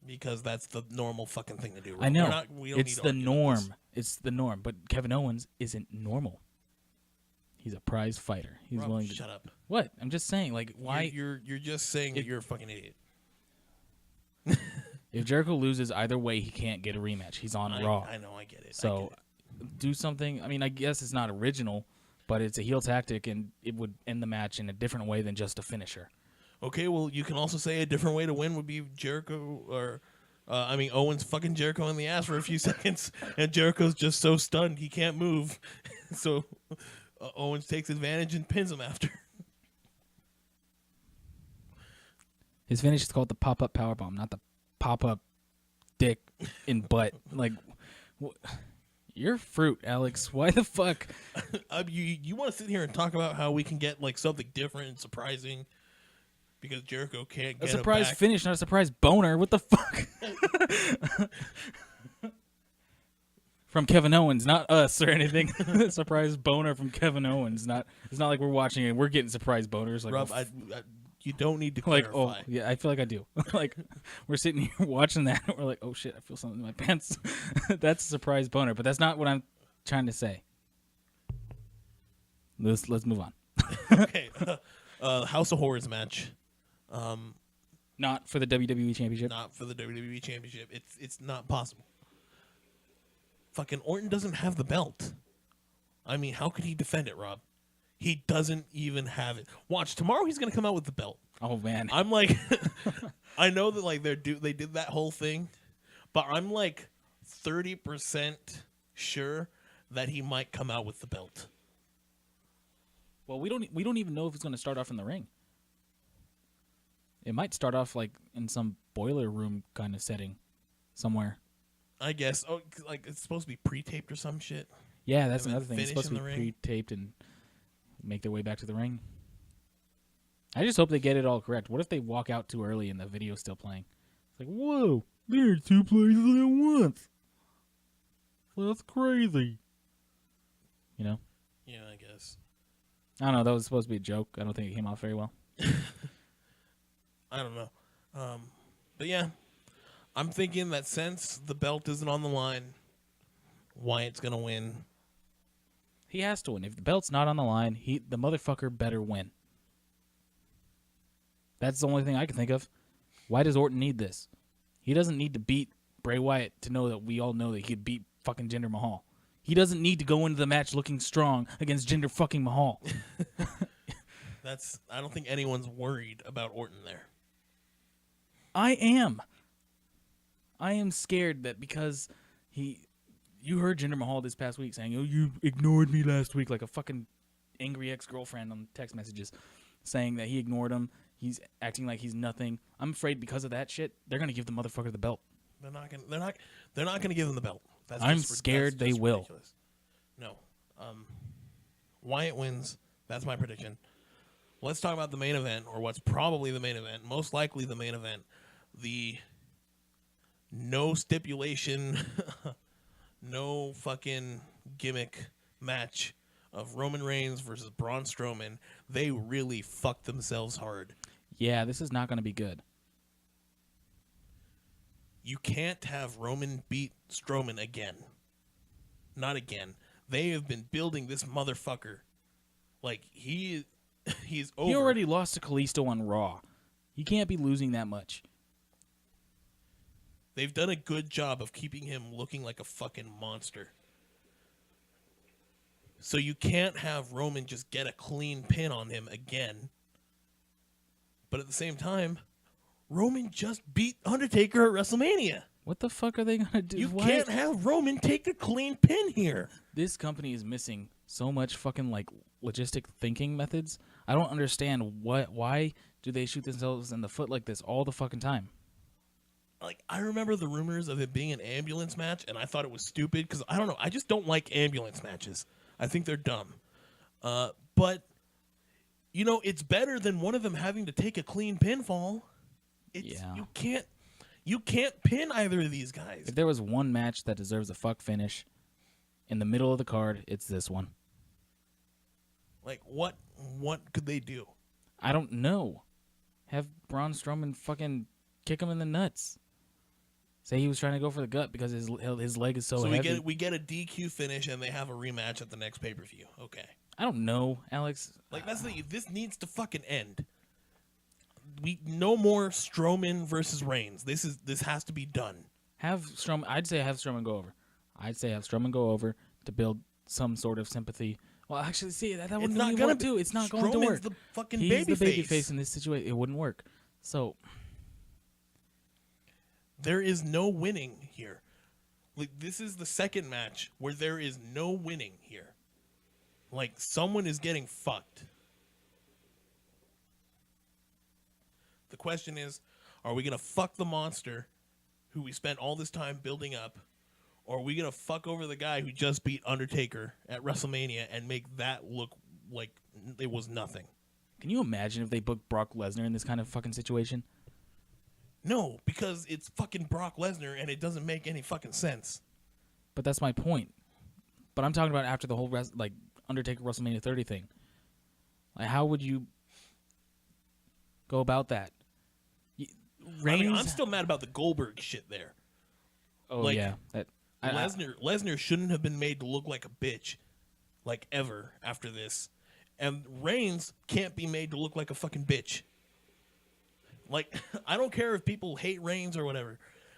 Because that's the normal fucking thing to do. I know. We don't It's need to the argue about this. norm. It's the norm. But Kevin Owens isn't normal. He's a prize fighter. He's Rob, willing to. shut up. What? I'm just saying. Like, why? You're just saying that you're a fucking idiot. If Jericho loses either way, he can't get a rematch. He's on Raw. I know. I get it. So, do something. I mean, I guess it's not original, but it's a heel tactic, and it would end the match in a different way than just a finisher. Okay, well, you can also say a different way to win would be Jericho or, Owens fucking Jericho in the ass for a few seconds, and Jericho's just so stunned he can't move. So Owens takes advantage and pins him after. His finish is called the pop-up powerbomb, not the pop-up dick in butt. Like, you're fruit, Alex. Why the fuck? You want to sit here and talk about how we can get like something different and surprising because Jericho can't A get surprise it back. finish, not a surprise boner. What the fuck? From Kevin Owens, not us or anything. Surprise boner from Kevin Owens. It's not like we're watching it. We're getting surprise boners. Like, Rob, oh, you don't need to like, clarify. oh, yeah, I feel like I do. Like, we're sitting here watching that. And we're like, oh shit, I feel something in my pants. That's a surprise boner, but that's not what I'm trying to say. Let's move on. Okay, House of Horrors match. Not for the WWE Championship. Not for the WWE Championship. It's not possible. Fucking Orton doesn't have the belt. I mean, how could he defend it, Rob? He doesn't even have it. Watch, tomorrow he's gonna come out with the belt. Oh man, I'm like, I know that like they did that whole thing, but I'm like 30% sure that he might come out with the belt. well we don't even know if it's going to start off in the ring. It might start off like in some boiler room kind of setting, somewhere. I guess. Oh, like it's supposed to be pre-taped or some shit. Yeah, that's Have it another thing. It's finish supposed to in be the ring? pre-taped and make their way back to the ring. I just hope they get it all correct. What if they walk out too early and the video's still playing? It's like, whoa, there's two places at once. That's crazy. You know? Yeah, I guess. I don't know. That was supposed to be a joke. I don't think it came off very well. I don't know. But yeah, I'm thinking that since the belt isn't on the line, Wyatt's gonna win. He has to win. If the belt's not on the line, the motherfucker better win. That's the only thing I can think of. Why does Orton need this? He doesn't need to beat Bray Wyatt to know that we all know that he'd beat fucking Jinder Mahal. He doesn't need to go into the match looking strong against Jinder fucking Mahal. I don't think anyone's worried about Orton there. I am. I am scared that because you heard Jinder Mahal this past week saying, "Oh, you ignored me last week," like a fucking angry ex-girlfriend on text messages, saying that he ignored him. He's acting like he's nothing. I'm afraid because of that shit, they're gonna give the motherfucker the belt. They're not gonna give him the belt. I'm scared they will. Ridiculous. No. Wyatt wins. That's my prediction. Let's talk about the main event, or what's probably the main event, most likely the main event. The no stipulation, no fucking gimmick match of Roman Reigns versus Braun Strowman. They really fucked themselves hard. Yeah, this is not going to be good. You can't have Roman beat Strowman again. Not again. They have been building this motherfucker like he's over. He already lost to Kalisto on Raw. He can't be losing that much. They've done a good job of keeping him looking like a fucking monster. So you can't have Roman just get a clean pin on him again. But at the same time, Roman just beat Undertaker at WrestleMania. What the fuck are they going to do? You can't have Roman take a clean pin here. This company is missing so much fucking like logistic thinking methods. I don't understand why do they shoot themselves in the foot like this all the fucking time? Like, I remember the rumors of it being an ambulance match, and I thought it was stupid because, I don't know, I just don't like ambulance matches. I think they're dumb. But, you know, it's better than one of them having to take a clean pinfall. Yeah. You can't pin either of these guys. If there was one match that deserves a fuck finish in the middle of the card, it's this one. Like, what could they do? I don't know. Have Braun Strowman fucking kick him in the nuts. Say he was trying to go for the gut because his leg is so heavy. We get a DQ finish and they have a rematch at the next pay-per-view. Okay. I don't know, Alex. Like, this needs to fucking end. No more Strowman versus Reigns. This has to be done. Have Strowman go over. I'd say have Strowman go over to build some sort of sympathy. Well, actually, see that wouldn't really work too. It's not going to work. Strowman's the fucking He's the babyface. babyface in this situation. It wouldn't work. So there is no winning here. Like, this is the second match where there is no winning here. Like, someone is getting fucked. The question is, are we going to fuck the monster who we spent all this time building up, or are we going to fuck over the guy who just beat Undertaker at WrestleMania and make that look like it was nothing? can you imagine if they booked Brock Lesnar in this kind of fucking situation? No, because it's fucking Brock Lesnar and it doesn't make any fucking sense. But that's my point. But I'm talking about after the whole Undertaker WrestleMania 30 thing. Like, how would you go about that? Reigns, I'm still mad about the Goldberg shit there. Oh like, yeah, Lesnar shouldn't have been made to look like a bitch, like, ever after this, and Reigns can't be made to look like a fucking bitch. Like, I don't care if people hate Reigns or whatever.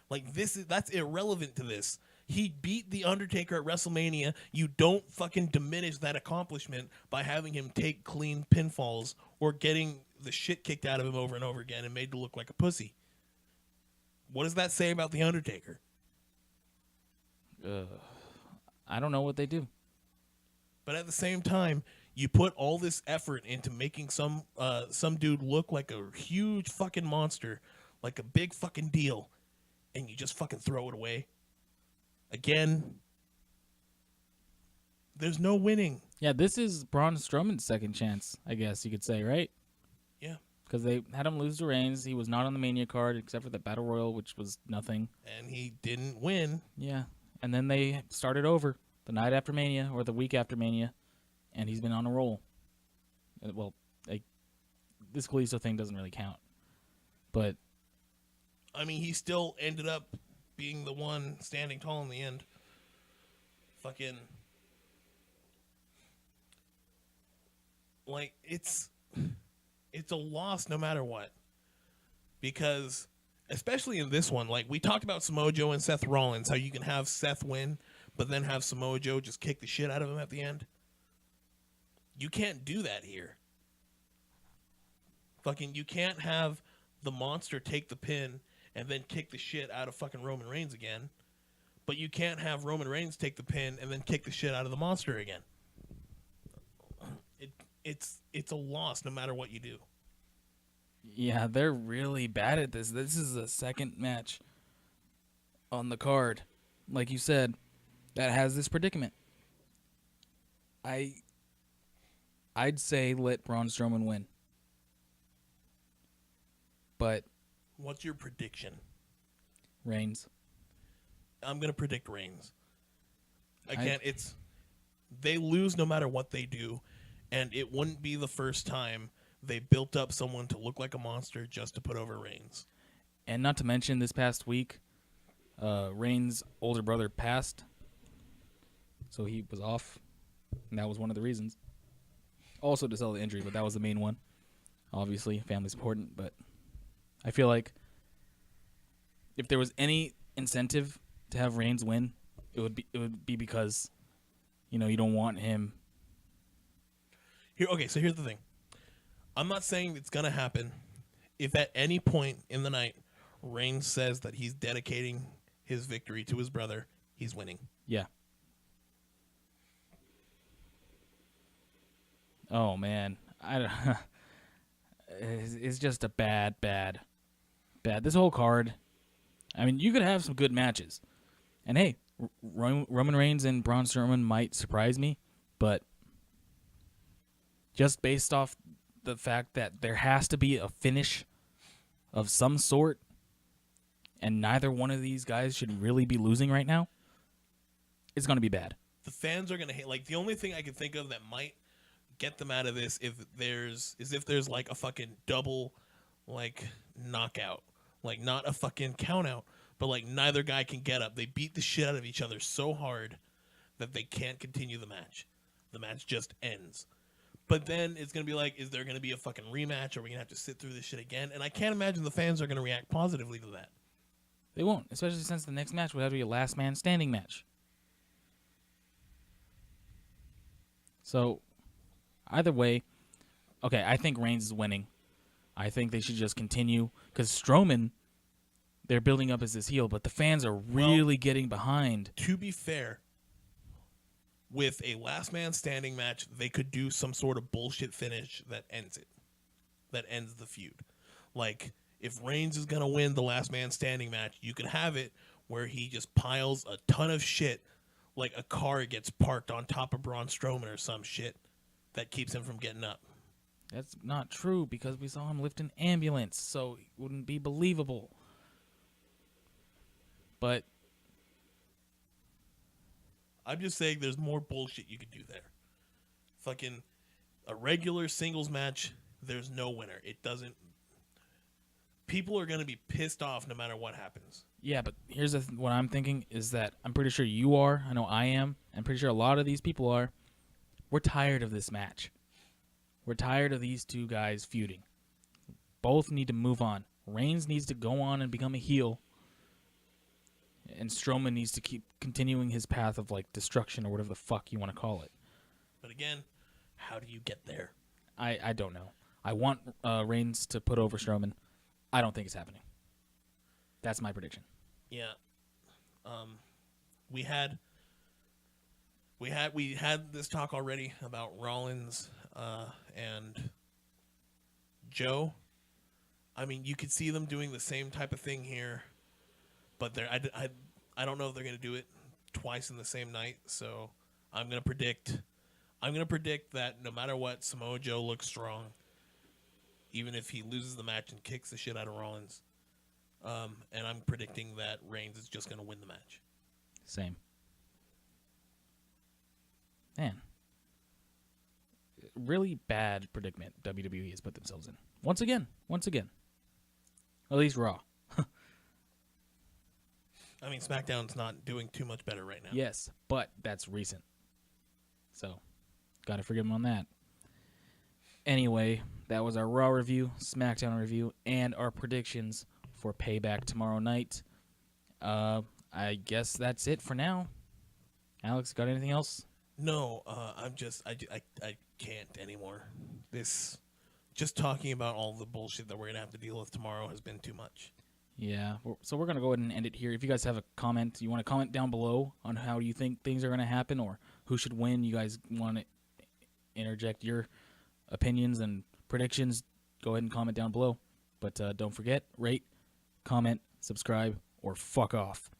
Like, that's irrelevant to this. He beat The Undertaker at WrestleMania. You don't fucking diminish that accomplishment by having him take clean pinfalls or getting the shit kicked out of him over and over again and made to look like a pussy. What does that say about The Undertaker? I don't know what they do. But at the same time, you put all this effort into making some dude look like a huge fucking monster, like a big fucking deal, and you just fucking throw it away. Again, there's no winning. Yeah, this is Braun Strowman's second chance, I guess you could say, right? Yeah. Because they had him lose to Reigns. He was not on the Mania card except for the Battle Royal, which was nothing. And he didn't win. Yeah. And then they started over the night after Mania or the week after Mania, and he's been on a roll. Well, this Kalisto thing doesn't really count. But I mean, he still ended up being the one standing tall in the end. Fucking. Like, it's a loss no matter what. Because, especially in this one, like, we talked about Samoa Joe and Seth Rollins, how you can have Seth win, but then have Samoa Joe just kick the shit out of him at the end. You can't do that here. Fucking, you can't have the Monster take the pin and then kick the shit out of fucking Roman Reigns again. But you can't have Roman Reigns take the pin and then kick the shit out of the Monster again. It's a loss no matter what you do. Yeah, they're really bad at this. This is the second match on the card, like you said, that has this predicament. I'd say let Braun Strowman win. But What's your prediction? Reigns. I'm going to predict Reigns. Again, they lose no matter what they do, and it wouldn't be the first time they built up someone to look like a monster just to put over Reigns. And not to mention, this past week, Reigns' older brother passed, so he was off, and that was one of the reasons. Also to sell the injury, but that was the main one. Obviously, family's important, but I feel like if there was any incentive to have Reigns win, it would be because, you don't want him. Okay, so here's the thing. I'm not saying it's going to happen. If at any point in the night Reigns says that he's dedicating his victory to his brother, he's winning. Yeah. Oh man, it's just a bad. This whole card. I mean, you could have some good matches, and hey, Roman Reigns and Braun Strowman might surprise me, but just based off the fact that there has to be a finish of some sort, and neither one of these guys should really be losing right now, it's going to be bad. The fans are going to hate. Like, the only thing I can think of that might get them out of this if there's like a fucking double like knockout, like not a fucking count out, but like neither guy can get up. They beat the shit out of each other so hard that they can't continue the match. The match just ends. But then it's going to be like, is there going to be a fucking rematch? Or are we going to have to sit through this shit again? And I can't imagine the fans are going to react positively to that. They won't, especially since the next match would have to be a last man standing match. So, either way, okay, I think Reigns is winning. I think they should just continue, because Strowman, they're building up as this heel, but the fans are really getting behind. To be fair, with a last man standing match, they could do some sort of bullshit finish that ends it. That ends the feud. Like, if Reigns is going to win the last man standing match, you could have it where he just piles a ton of shit, like a car gets parked on top of Braun Strowman or some shit that keeps him from getting up. That's not true, because we saw him lift an ambulance, so it wouldn't be believable. But I'm just saying there's more bullshit you could do there. Fucking a regular singles match, there's no winner. It doesn't... People are going to be pissed off no matter what happens. yeah, but here's what I'm thinking is that I'm pretty sure you are. I know I am. I'm pretty sure a lot of these people are. We're tired of this match. We're tired of these two guys feuding. Both need to move on. Reigns needs to go on and become a heel. And Strowman needs to keep continuing his path of like destruction or whatever the fuck you want to call it. But again, how do you get there? I don't know. I want Reigns to put over Strowman. I don't think it's happening. That's my prediction. Yeah. We had this talk already about Rollins and Joe. I mean, you could see them doing the same type of thing here, but I don't know if they're going to do it twice in the same night. So I'm going to predict that no matter what, Samoa Joe looks strong, even if he loses the match and kicks the shit out of Rollins. And I'm predicting that Reigns is just going to win the match. Same. Man. Really bad predicament WWE has put themselves in. Once again. At least Raw. I mean, SmackDown's not doing too much better right now. Yes, but that's recent. So, gotta forgive him on that. Anyway, that was our Raw review, SmackDown review, and our predictions for Payback tomorrow night. I guess that's it for now. Alex, got anything else? No, I'm just I can't anymore. This just talking about all the bullshit that we're gonna have to deal with tomorrow has been too much. Yeah, so we're going to go ahead and end it here. If you guys have a comment, you want to comment down below on how you think things are going to happen or who should win, you guys want to interject your opinions and predictions, go ahead and comment down below. But don't forget, rate, comment, subscribe, or fuck off.